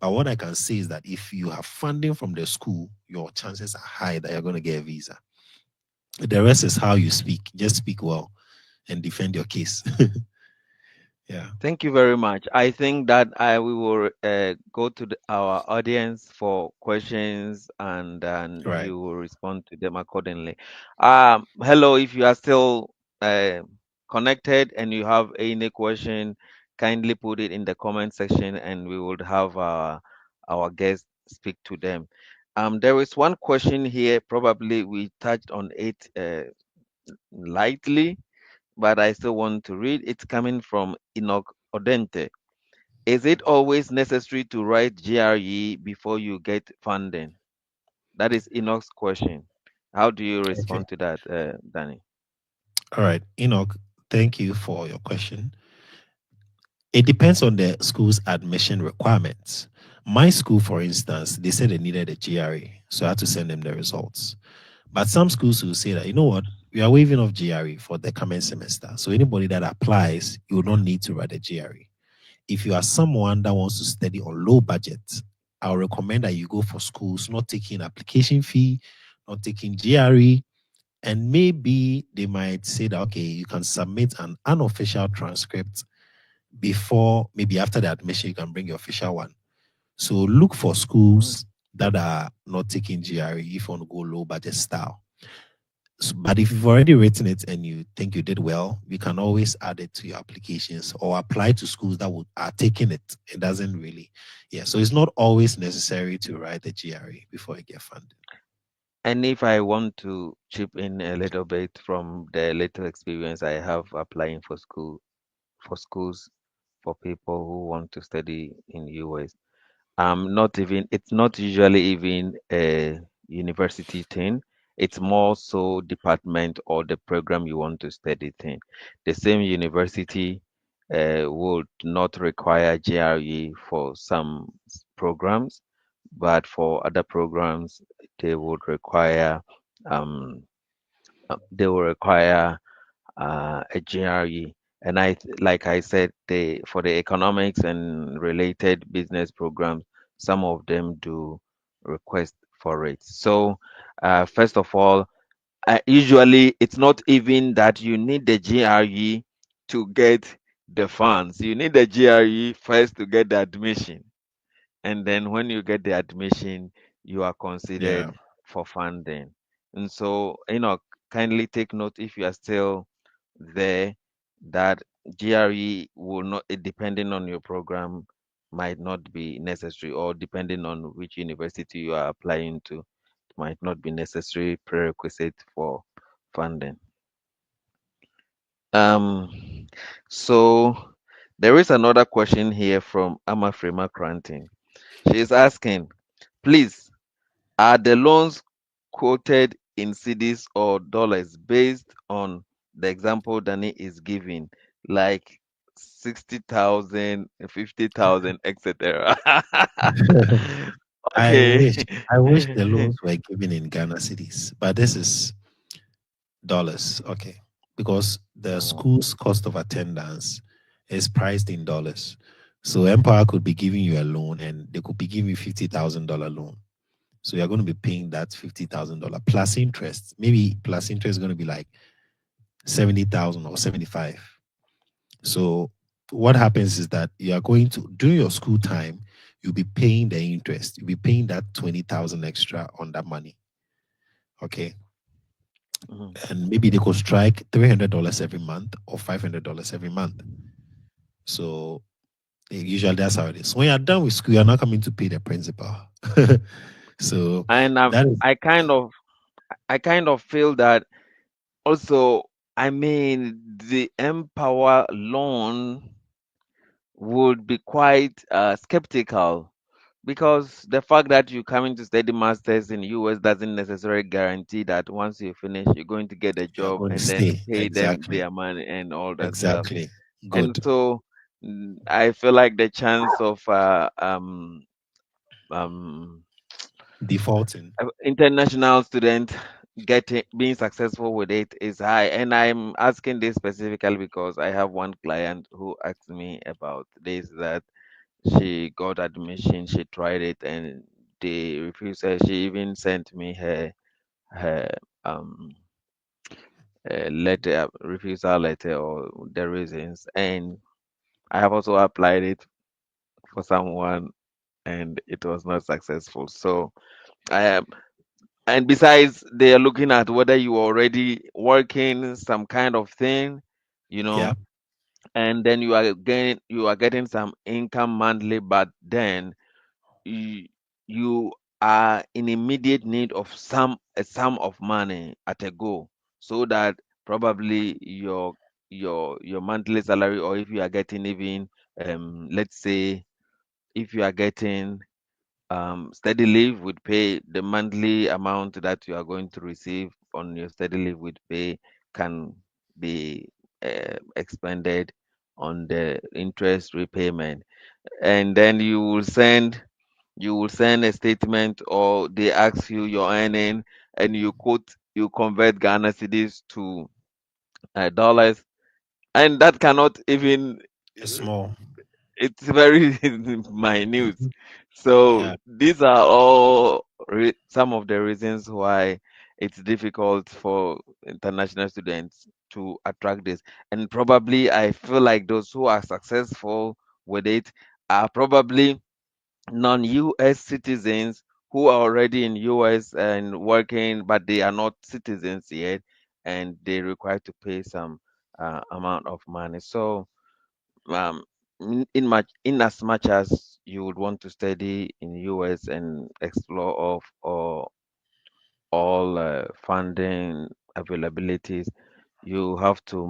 But what I can say is that if you have funding from the school, your chances are high that you're going to get a visa. The rest is how you speak. Just speak well and defend your case. Yeah. Thank you very much. I think that we will go to our audience for questions, and Right. you will respond to them accordingly. Hello, if you are still uh, connected and you have any question, kindly put it in the comment section, and we would have our guests speak to them. There is one question here. Probably we touched on it lightly, but I still want to read. It's coming from Enoch Odente. Is it always necessary to write GRE before you get funding? That is Enoch's question. How do you Okay. respond to that, Danny? All right. Enoch, thank you for your question. It depends on the school's admission requirements. My school, for instance, they said they needed a GRE, so I had to send them the results. But some schools will say that, you know what, we are waiving off GRE for the coming semester. So anybody that applies, you will not need to write a GRE. If you are someone that wants to study on low budget, I'll recommend that you go for schools not taking application fee, not taking GRE, and maybe they might say that okay, you can submit an unofficial transcript before, maybe after the admission, you can bring your official one. So look for Mhm. schools that are not taking GRE if you want to go low budget style. But if you've already written it and you think you did well, you can always add it to your applications or apply to schools that are taking it. It doesn't really, yeah. So it's not always necessary to write the GRE before you get funded. And if I want to chip in a little bit from the little experience I have applying for schools for people who want to study in US, not even it's not usually even a university thing. It's more so department or the program you want to study thing. The same university would not require GRE for some programs, but for other programs they would require um they will require a GRE. And like I said, they for the economics and related business programs, some of them do request for it. So, first of all, usually it's not even that you need the GRE to get the funds. You need the GRE first to get the admission, and then when you get the admission, you are Yeah. considered for funding. And so, kindly take note if you are still there that GRE will not, depending on your program, might not be necessary, or depending on which university you are applying to, might not be necessary prerequisite for funding. Um, so there is another question here from Amafrema Cranting. She is asking, please, are the loans quoted in cedis or dollars based on the example Danny is giving, like 60,000, 50,000, etc.? I Okay. wish I wish the loans were given in Ghana cities, but this is dollars. Okay. Because the Mm, school's cost of attendance is priced in dollars. So Empire could be giving you a loan and they could be giving you $50,000 loan. So you're going to be paying that $50,000 plus interest. Maybe plus interest is going to be like 70,000 or 75. So what happens is that you are going to during your school time, you'll be paying the interest. You'll be paying that 20,000 extra on that money. Okay. mhm. And maybe they could strike $300 every month or $500 every month. So usually that's how it is. When you're done with school, you're not coming to pay the principal. So And that is I kind of feel that also, I mean, the Empower loan would be quite skeptical because the fact that you coming to study masters in US doesn't necessarily guarantee that once you finish you're going to get a You're job going to and then stay. pay them Exactly. their money and all that stuff. Exactly. And Good. so I feel like the chance of um Defaulting. international student getting being successful with it is high. And I'm asking this specifically because I have one client who asked me about this, that she got admission, she tried it, and they refused her. She even sent me her um letter, refusal letter, or the reasons. And I have also applied it for someone, and it was not successful. So I am, and besides, they are looking at whether you are already working some kind of thing, you Yeah. know, and then you are getting some income monthly, but then you, you are in immediate need of a sum of money at a go, so that probably your monthly salary, or if you are getting even let's say if you are getting steady leave would pay, the monthly amount that you are going to receive on your steady leave would pay can be expended on the interest repayment. And then you will send a statement, or they ask you your earning, and you convert Ghana cedis to dollars, and that cannot even, It's small. it's very minute. So Yeah. these are all some of the reasons why it's difficult for international students to attract this. And probably I feel like those who are successful with it are probably non-US citizens who are already in US and working, but they are not citizens yet, and they require to pay some amount of money. So um, in as much as you would want to study in US and explore of or all funding availabilities, you have to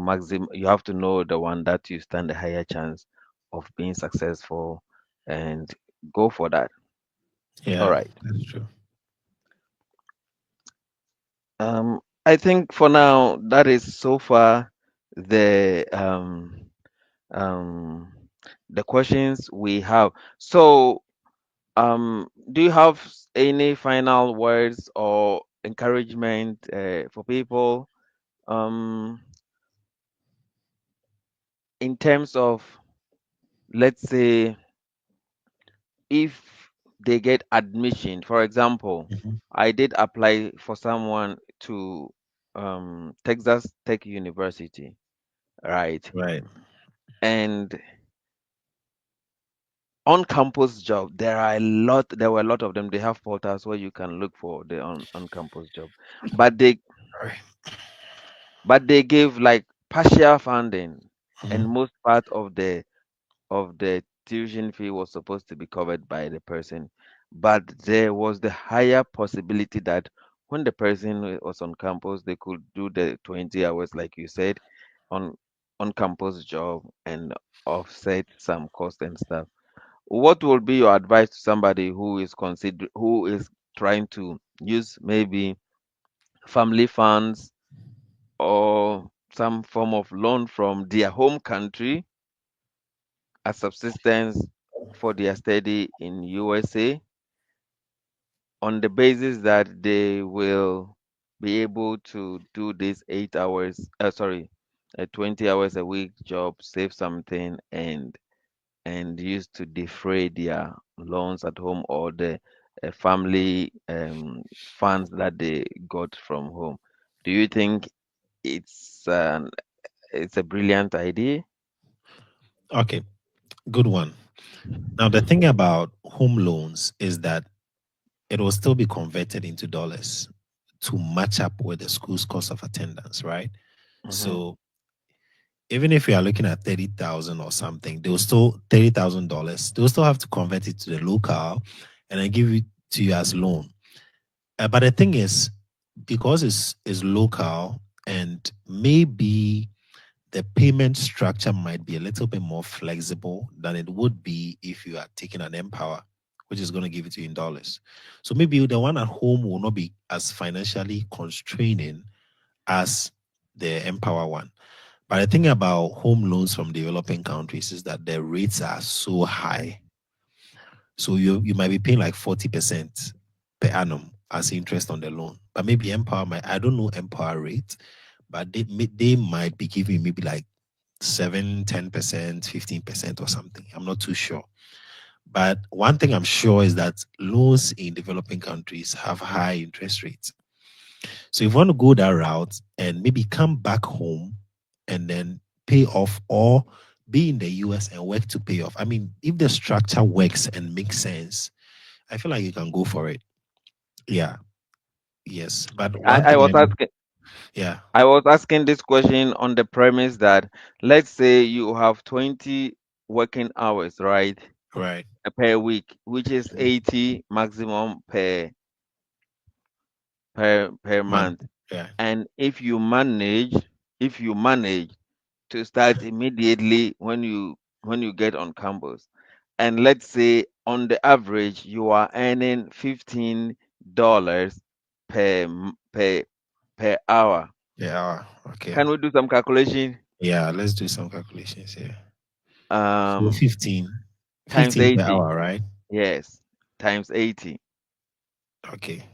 know the one that you stand a higher chance of being successful, and go for that. All Yeah. right. That's true. I think for now that is so far the um the questions we have. So do you have any final words or encouragement for people um in terms of, let's say, if they get admission? For example, Mhm. I did apply for someone to Texas Tech University, right? Right. And on campus job, there were a lot of them. They have portals where you can look for the on campus job, but Right. they gave like partial funding, and Mhm. most part of the tuition fee was supposed to be covered by the person. But there was the higher possibility that when the person was on campus, they could do the 20 hours, like you said, on campus job, and offset some cost and stuff. What would be your advice to somebody who is trying to use maybe family funds or some form of loan from their home country as subsistence for their study in USA, on the basis that they will be able to do this 8 hours, 20 hours a week job, save something, and use to defray their loans at home, or the family funds that they got from home. Do you think it's it's a brilliant idea? Okay. Good one. Now, the thing about home loans is that it will still be converted into dollars to match up with the school's cost of attendance, right? Hmm. So even if you are looking at 30,000 or something, they will still $30,000. They will still have to convert it to the local and then give it to you as loan. But the thing is, because it's local and maybe the payment structure might be a little bit more flexible than it would be if you are taking an Empower, which is going to give it to you in dollars. So maybe the one at home will not be as financially constraining as the Empower one. But the thing about home loans from developing countries is that the rates are so high. So you might be paying like 40% per annum as interest on the loan. But maybe Empower might, I don't know Empower rate, but they might be giving maybe like 7, 10%, 15% or something. I'm not too sure. But one thing I'm sure is that loans in developing countries have high interest rates. So if you want to go that route and maybe come back home and then pay off, or be in the US and work to pay off. I mean, if the structure works and makes sense, I feel like you can go for it. Yeah. Yes. But I, one I thing was I know, asking yeah, I was asking this question on the premise that let's say you have 20 working hours, right, right. per week, which is Mhm. 80 maximum per Man, month. yeah, And if you manage to start immediately when you get on campus, and let's say on the average you are earning $15 per hour. yeah. Okay. Can we do some calculation? Yeah, let's do some calculations here. So um 15, Times 15 per 80. hour, right? Yes, times 80. Okay.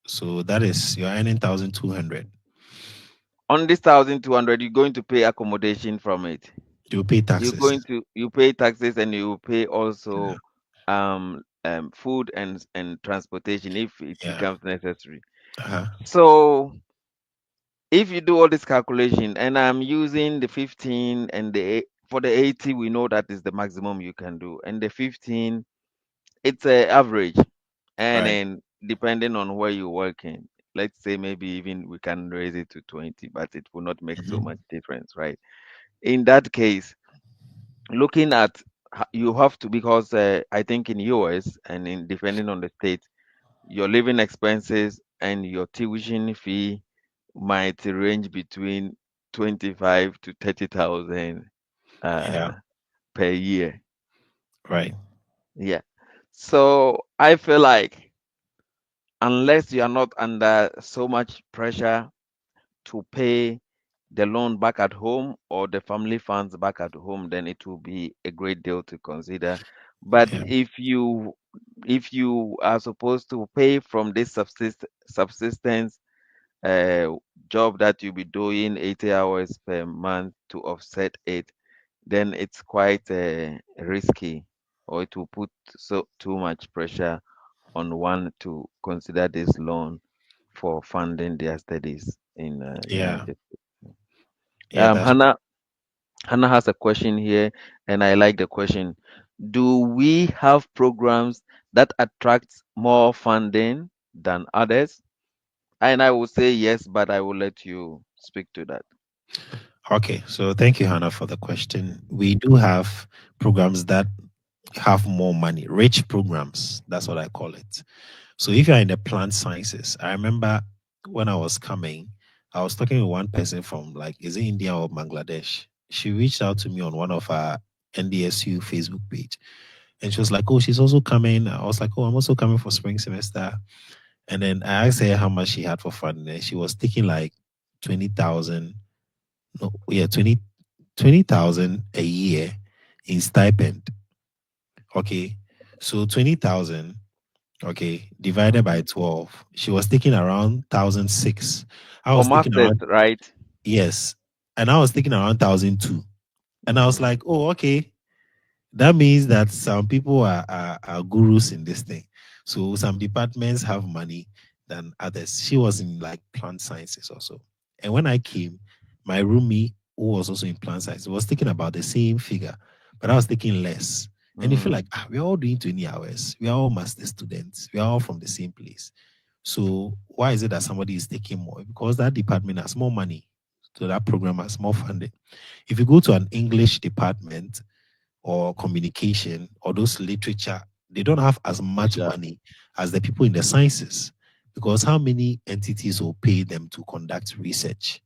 So that is you're earning 1,200. On this 1,200, you're going to pay accommodation from it. You pay You're taxes. going to you pay taxes, and you pay also food and transportation if it Yeah. becomes necessary. Uh-huh. So if you do all this calculation, and I'm using the 15 and for the 80, we know that is the maximum you can do, and the 15, it's a average, and Right. then depending on where you're working, let's say maybe even we can raise it to 20, but it will not make so Mhm. much difference, right? In that case, looking at you have to, because I think in US and in depending on the state, your living expenses and your tuition fee might range between 25 to 30,000 Yeah. uh, per year. Right. Yeah. So I feel like unless you are not under so much pressure to pay the loan back at home or the family funds back at home, then it will be a great deal to consider. But Yeah. if you are supposed to pay from this subsistence uh, job that you'll be doing 80 hours per month to offset it, then it's quite risky, or it will put so too much pressure on one to consider this loan for funding their studies in Yeah. United. Yeah. That's Hannah has a question here, and I like the question. Do we have programs that attract more funding than others? And I will say yes, but I will let you speak to that. okay. So thank you, Hannah, for the question. We do have programs that have more money, rich programs. That's what I call it. So if you're in the plant sciences, I remember when I was coming, I was talking with one person from like, is it India or Bangladesh? She reached out to me on one of our NDSU Facebook page. And she was like, oh, she's also coming. I was like, oh, I'm also coming for spring semester. And then I asked her how much she had for fun. And she was taking like 20,000. No, yeah, 20,000 a year in stipend. Okay. So 20,000, okay, divided by Mhm. 12. She was taking around 1,006. I For was taking masters, around, right? yes. And I was taking around 1,002. And I was Mm-hmm. like, oh, okay. That means that some people are gurus in this thing. So some departments have money than others. She was in like plant sciences also. And when I came, my roomie, who was also in plant science, was thinking about the same figure, but I was taking less. And you feel like we're all doing 20 hours. We are all master students. We are all from the same place. So why is it that somebody is taking more? Because that department has more money. So that program has more funding. If you go to an English department, or communication or those literature, they don't have as much Yeah. money as the people in the sciences because how many entities will pay them to conduct research,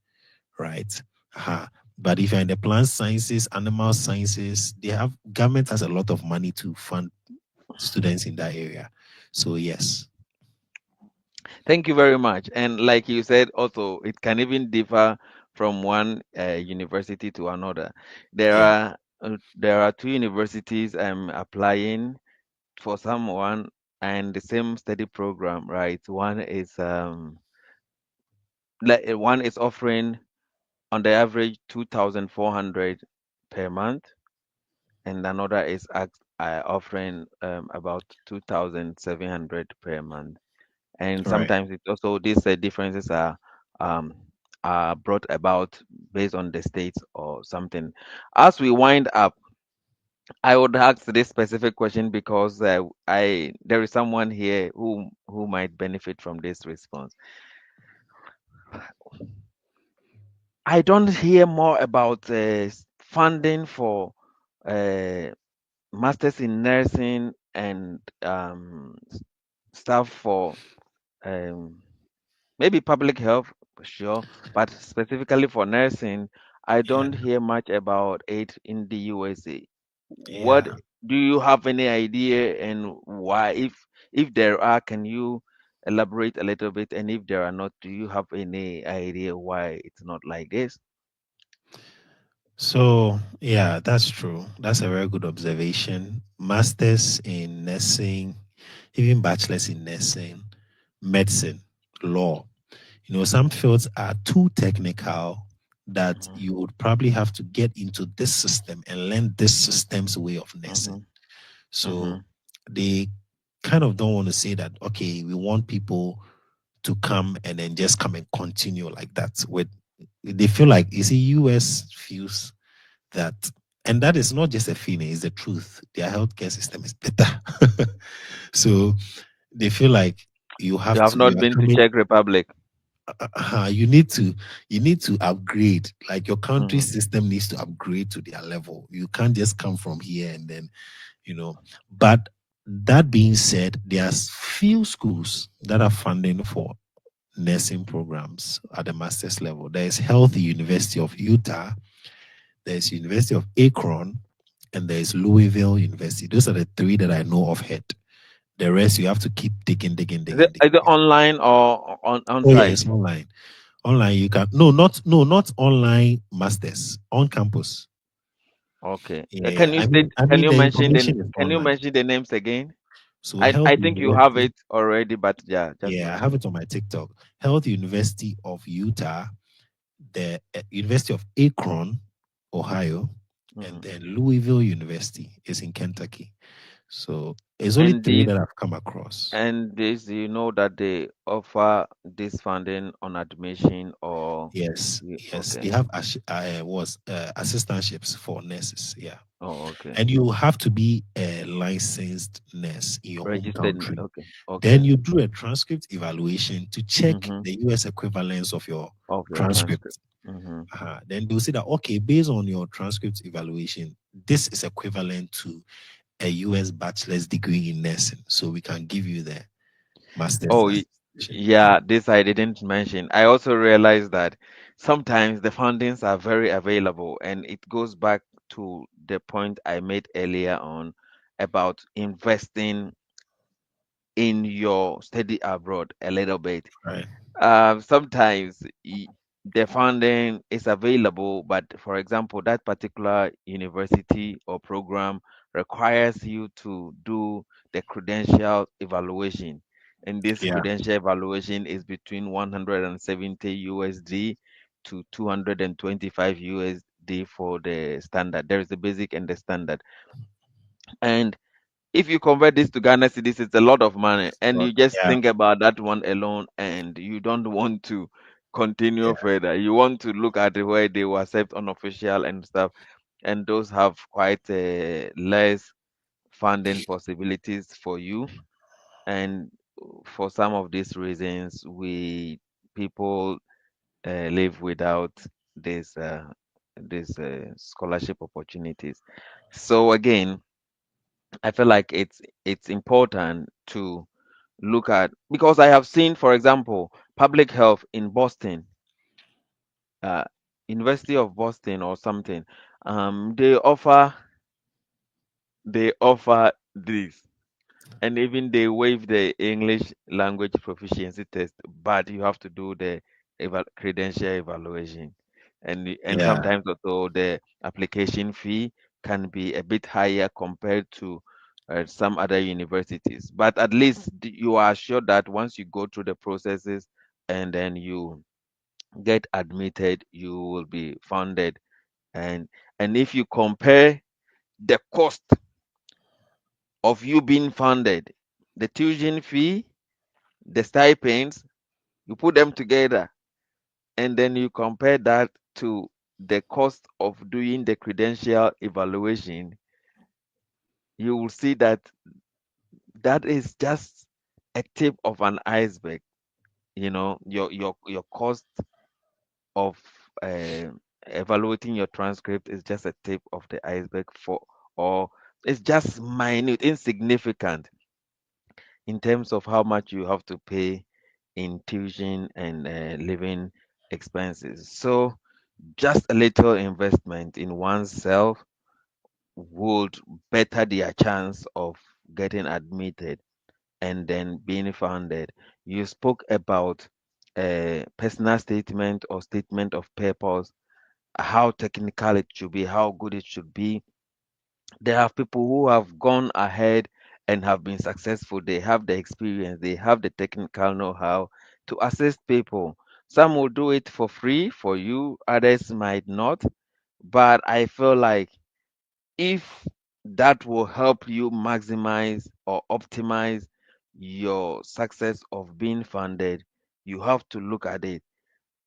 right? Uh-huh. But if you're in the plant sciences, animal sciences, they have government has a lot of money to fund students in that area. So yes, Thank you very much. And like you said, also it can even differ from one university to another. yeah, There are two universities I'm applying for someone and the same study program, right? One is offering on the average 2,400 per month, and another is offering about 2,700 per month. And right. sometimes it also these differences um, are brought about based on the states or something. As we wind up, I would ask this specific question because I there is someone here who might benefit from this response. I don't hear more about funding for uh, masters in nursing and stuff for um, maybe public health, sure, but specifically for nursing, I Yeah, don't hear much about it in the USA. What yeah. do you have any idea and why? If there are, can you elaborate a little bit? And if there are not, do you have any idea why it's not like this? So yeah, that's true. That's a very good observation. Masters in nursing, even bachelors in nursing, medicine, law. Some fields are too technical that Mm-hmm, you would probably have to get into this system and learn this system's way of nursing. mm-hmm, mm-hmm. So they kind of don't want to say that, okay, we want people to come and then just come and continue like that. With they feel like, you see, US feels that, and that is not just a feeling, it's the truth. Their healthcare system is better. So they feel like You have you not are been to coming, Czech Republic. you need to upgrade. Like your country Mm-hmm. system needs to upgrade to their level. You can't just come from here and then you know but that being said, there's few schools that are funding for nursing programs at the master's level. There's Health University of Utah, there's University of Akron, and there's Louisville University. Those are the three that I know of head. The rest you have to keep digging, digging, digging, Is it digging. online or on Oh yeah, it's site? online. Online you can, no, not online masters, on campus. Okay. Yeah, I mean, Can you the mention information is online. the names again? So Health I think you have University, it already, but yeah, just yeah, I have mention. it on my TikTok. Health University of Utah, the University of Akron, Ohio, and Hmm. then Louisville University is in Kentucky. So it's only And three these that I've come across. and this, you know that they offer this funding on admission or Yes, yes, they okay. have was assistantships for nurses. Yeah, Oh, okay. and you have to be a licensed nurse in your home Registered. country. Okay. Okay. Then you do a transcript evaluation to check Mm-hmm. the US equivalence of your Of your transcript. transcript. Mm-hmm. Then they'll say that, okay, based on your transcript evaluation, this is equivalent to a US bachelor's degree in nursing. So we can give you the master's Oh, certification. Yeah. yeah, this I didn't mention. I also realized that sometimes the fundings are very available, and it goes back to the point I made earlier on about investing in your study abroad a little bit. Right. Sometimes the funding is available, but for example, that particular university or program requires you to do the credential evaluation. And this Yeah. credential evaluation is between 170 USD to 225 USD for the standard. There is the basic and the standard. And if you convert this to Ghana cedis, it's a lot of money, and But you just yeah. think about that one alone, and you don't want to Yeah. continue further. You want to look at where they will accept unofficial and stuff, and those have quite less funding possibilities for you. And for some of these reasons, we people live without this scholarship opportunities. So again, I feel like it's important to look at because I have seen, for example, public health in Boston, uh, University of Boston or something. They offer this. And even they waive the English language proficiency test, but you have to do the credential evaluation. And Yeah. sometimes also the application fee can be a bit higher compared to some other universities. But at least you are sure that once you go through the processes and then you get admitted, you will be funded. And and if you compare the cost of you being funded, the tuition fee, the stipends, you put them together and then you compare that to the cost of doing the credential evaluation, you will see that that is just a tip of an iceberg. You know, your cost of uh, evaluating your transcript is just a tip of the iceberg for, or it's just minute, insignificant in terms of how much you have to pay in tuition and living expenses. So just a little investment in oneself would better their chance of getting admitted and then being funded. You spoke about a personal statement or statement of purpose, how technical it should be, how good it should be. There are people who have gone ahead and have been successful. They have the experience, they have the technical know-how to assist people. Some will do it for free for you, others might not. But I feel like if that will help you maximize or optimize your success of being funded, you have to look at it.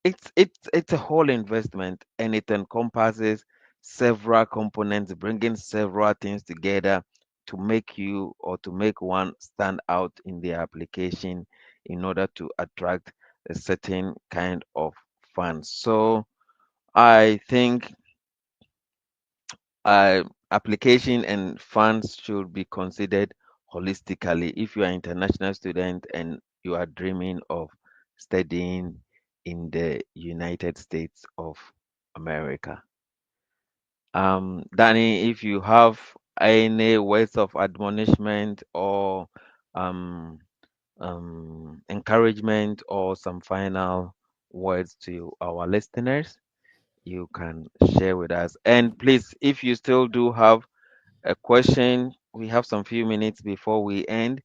It's a whole investment and it encompasses several components, bringing several things together to make you or to make one stand out in the application in order to attract a certain kind of funds. So I think application and funds should be considered holistically. If you are an international student and you are dreaming of studying in the United States of America. Danny, if you have any words of admonishment or um, encouragement or some final words to our listeners, you can share with us. And please, if you still do have a question, we have some few minutes before we end.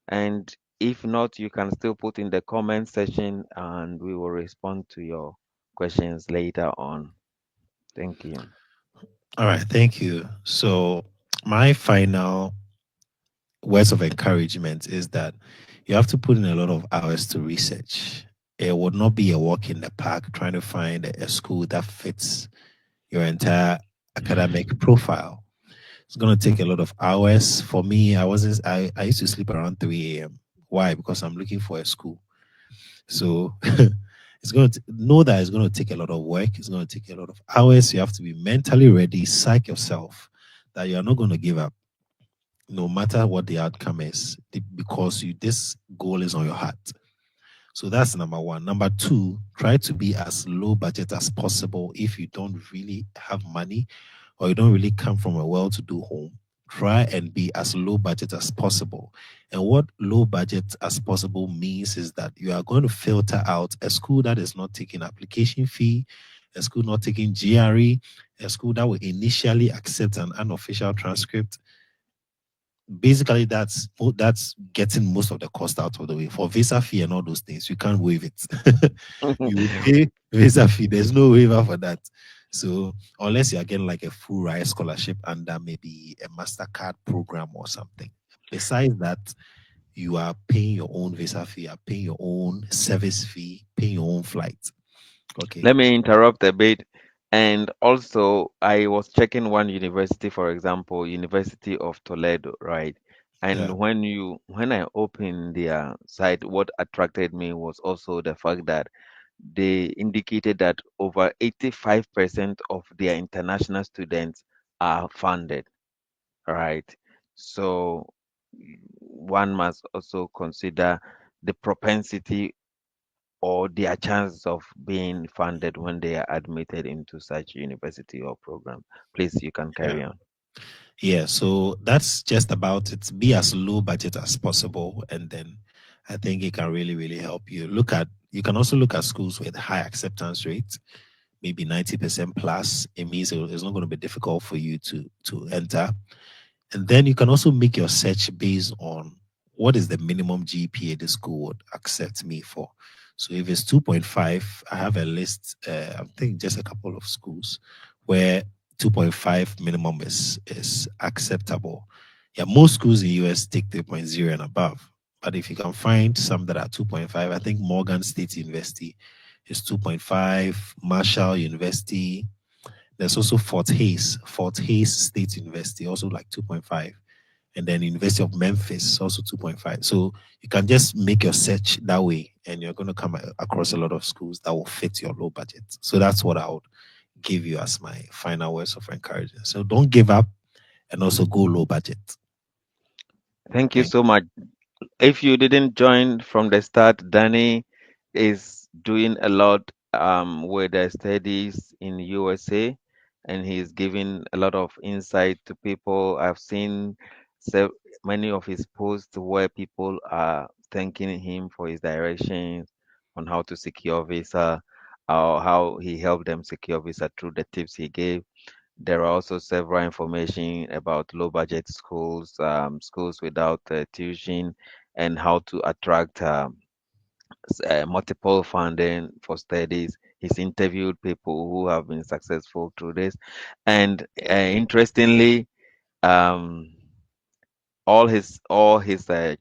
And if not, you can still put in the comment section and we will respond to your questions later on. Thank you. All right. Thank you. So, my final words of encouragement is that you have to put in a lot of hours to research. It would not be a walk in the park trying to find a school that fits your entire academic profile. It's going to take a lot of hours. For me, I used to sleep around 3 a.m. Why? Because I'm looking for a school. So it's going to know that it's going to take a lot of work. It's going to take a lot of hours. You have to be mentally ready, psych yourself that you are not going to give up no matter what the outcome is, because this goal is on your heart. So that's number one. Number two, try to be as low budget as possible. If you don't really have money or you don't really come from a well-to-do home, try and be as low budget as possible. And what low budget as possible means is that you are going to filter out a school that is not taking application fee, a school not taking GRE, a school that will initially accept an unofficial transcript. Basically, that's getting most of the cost out of the way. For visa fee and all those things, you can't waive it. You pay visa fee, there's no waiver for that. So unless you are getting like a full ride scholarship under maybe a MasterCard program or something. Besides that, you are paying your own visa fee, you are paying your own service fee, paying your own flight. Okay. Let me interrupt a bit. And also, I was checking one university, for example, University of Toledo, right? Yeah. And when I opened their site, what attracted me was also the fact that they indicated that over 85% of their international students are funded, right? So one must also consider the propensity or their chances of being funded when they are admitted into such university or program. Please, you can Yeah. carry on. Yeah, so that's just about it. Be as low budget as possible, and then I think it can really, really help you. You can also look at schools with high acceptance rates, maybe 90% plus. It means it's not going to be difficult for you to enter. And then you can also make your search based on what is the minimum GPA the school would accept me for. So if it's 2.5, I have a list, I think just a couple of schools where 2.5 minimum is acceptable. Yeah, most schools in US take 3.0 and above. But if you can find some that are 2.5, I think Morgan State University is 2.5, Marshall University, there's also Fort Hayes State University, also like 2.5. And then University of Memphis, also 2.5. So you can just make your search that way, and you're going to come across a lot of schools that will fit your low budget. So that's what I would give you as my final words of encouragement. So don't give up, and also go low budget. Thank you Thank so much. If you didn't join from the start, Danny is doing a lot with the studies in USA, and he's giving a lot of insight to people. I've seen so many of his posts where people are thanking him for his directions on how to secure visa, or how he helped them secure visa through the tips he gave. There are also several information about low budget schools, schools without tuition, and how to attract multiple funding for studies. He's interviewed people who have been successful through this, and interestingly, um, all his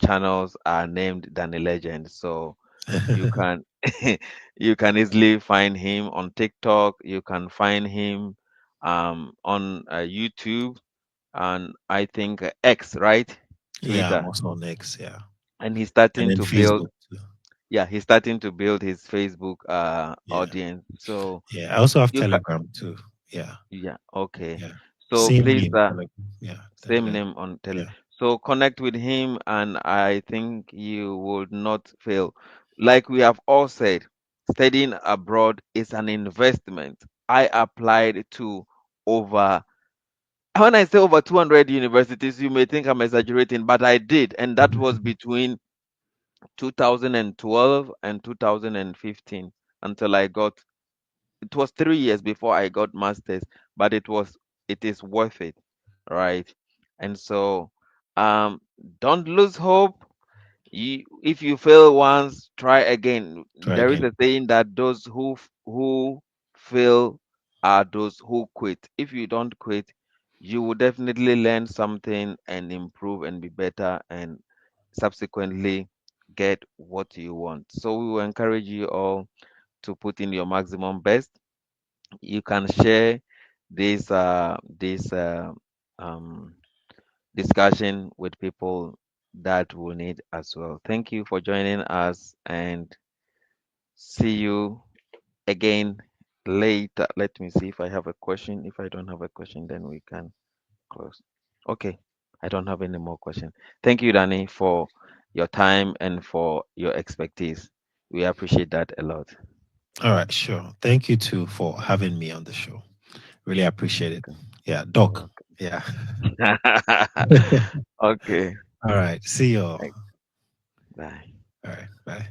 channels are named Danny Legend. So you you. can you can easily find him on TikTok. You can find him on YouTube, and I think X, right? Yeah, I'm Twitter. also on X, yeah. And he's And starting then to build, Facebook too. yeah, he's starting to build his Facebook Yeah. audience. So Yeah. I also have you can, Telegram too. Yeah. yeah, okay. Yeah. So Same please, name, Telegram. Yeah. Danny same Legend. name on tele. Yeah. So connect with him, and I think you would not fail. Like we have all said, studying abroad is an investment. I applied to over, when I say over 200 universities, you may think I'm exaggerating, but I did, and that was between 2012 and 2015 until I got, it was 3 years before I got masters, but it is worth it, right? And so um don't lose hope. If you fail once, try again. Try There is again. a saying that those who fail are those who quit. If you don't quit, you will definitely learn something and improve and be better, and subsequently get what you want. So we will encourage you all to put in your maximum best. You can share this um, discussion with people that will need as well. Thank you for joining us, and see you again later. Let me see if I have a question. If I don't have a question, then we can close. Okay, I don't have any more question. Thank you, Danny, for your time and for your expertise. We appreciate that a lot. All right, sure. Thank you too for having me on the show. Really appreciate it. Okay, Yeah, you're Doc. welcome. Yeah. Okay, All right. See you all. thanks. Bye. All right. Bye.